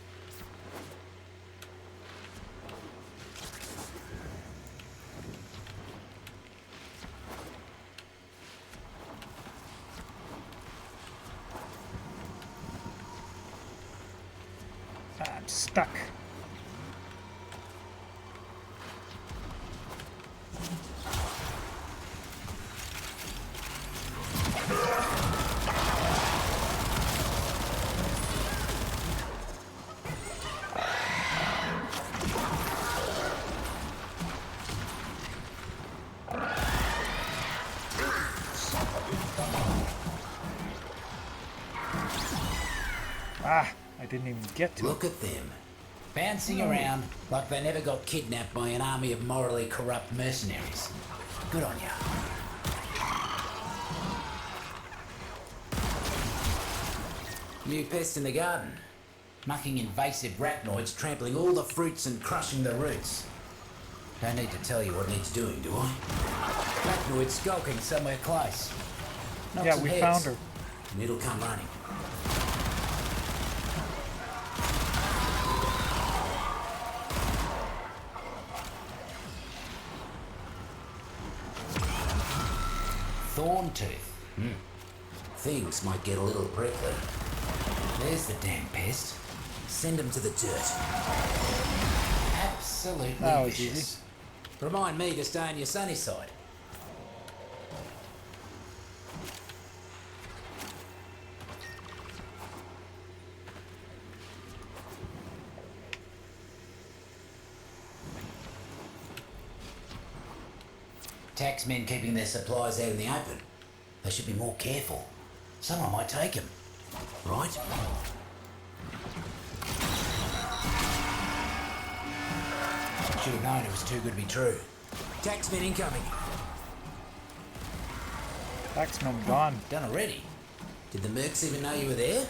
I'm stuck. Ah, I didn't even get to it. Look at them. Bouncing around like they never got kidnapped by an army of morally corrupt mercenaries. Good on ya. New pest in the garden. Mucking invasive arachnoids, trampling all the fruits and crushing the roots. Don't need to tell you what needs doing, do I? Arachnoid skulking somewhere close. Knock Yeah, some we heads, found her. and it'll come running. Thorn tooth. Things might get a little prickly. There's the damn pest. Send him to the dirt. Absolutely That was vicious. easy. Remind me to stay on your sunny side. Taxmen keeping their supplies out in the open. They should be more careful. Someone might take them. Right? Should have known it was too good to be true. Taxmen incoming. Taxman gone. Done already. Did the mercs even know you were there?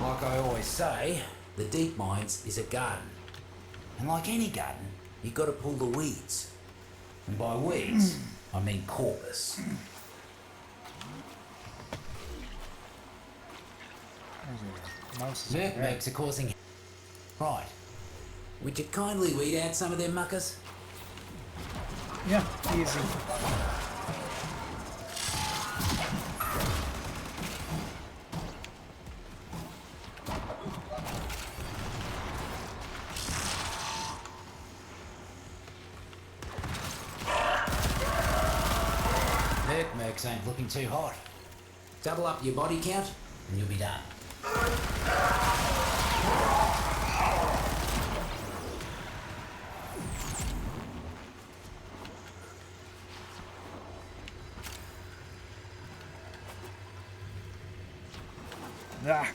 Like I always say, the deep mines is a garden. And like any garden, you've got to pull the weeds. And by weeds, I mean corpus. Mouse is over there. Mercs are causing... Right. Would you kindly weed out some of them muckers? Yeah, easy. Mercs ain't looking too hot. Double up your body count, and you'll be done. Ah.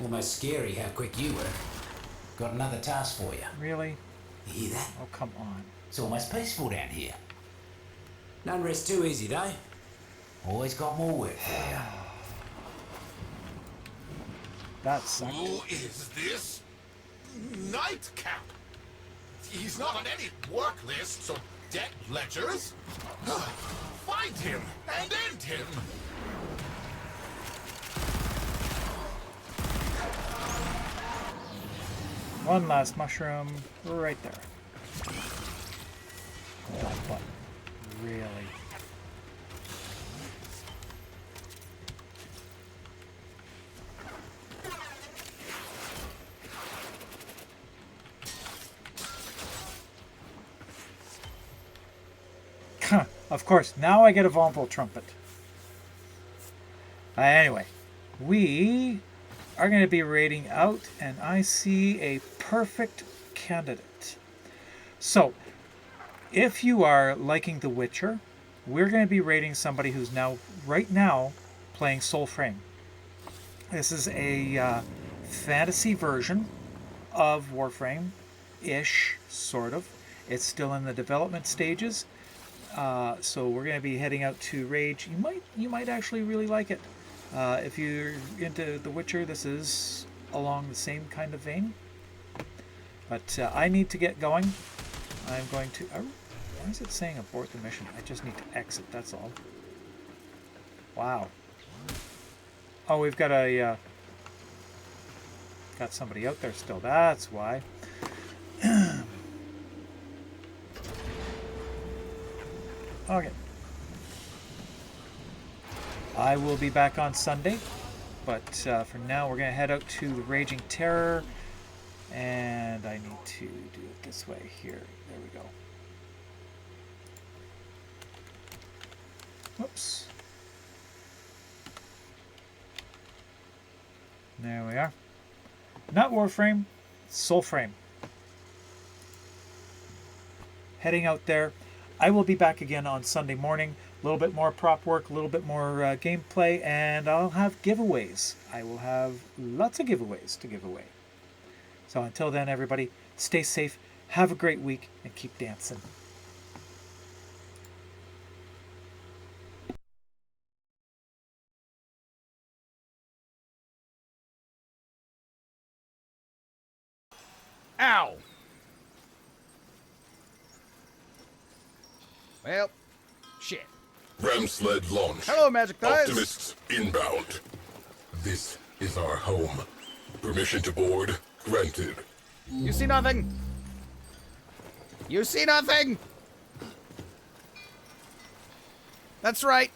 Almost scary how quick you were. Got another task for you. Really? You hear that? Oh, come on. It's almost peaceful down here. Don't rest too easy, though. Always got more work for you. That's Who is this? Nightcap! He's not on any work lists or debt ledgers. Find him and end him! one last mushroom right there. Oh, but really? Of course, now I get a Vonville trumpet. Anyway, we are going to be raiding out, and I see a perfect candidate. So, if you are liking The Witcher, we're going to be raiding somebody who's right now, playing Soulframe. This is a fantasy version of Warframe-ish, sort of. It's still in the development stages. So we're going to be heading out to Rage. You might actually really like it. If you're into The Witcher, this is along the same kind of vein. But I need to get going. I'm going to... why is it saying abort the mission? I just need to exit, that's all. Wow. Oh, we've got got somebody out there still. That's why. Okay. I will be back on Sunday, but for now we're going to head out to the Raging Terror, and I need to do it this way here. There we go. Whoops. There we are. Not Warframe, Soulframe. Heading out there. I will be back again on Sunday morning. A little bit more prop work, a little bit more gameplay, and I'll have giveaways. I will have lots of giveaways to give away. So until then, everybody, stay safe, have a great week, and keep dancing. Ow! Well, shit. Ram sled launch. Hello, Magic Thighs. Optimists inbound. This is our home. Permission to board granted. You see nothing? You see nothing? That's right.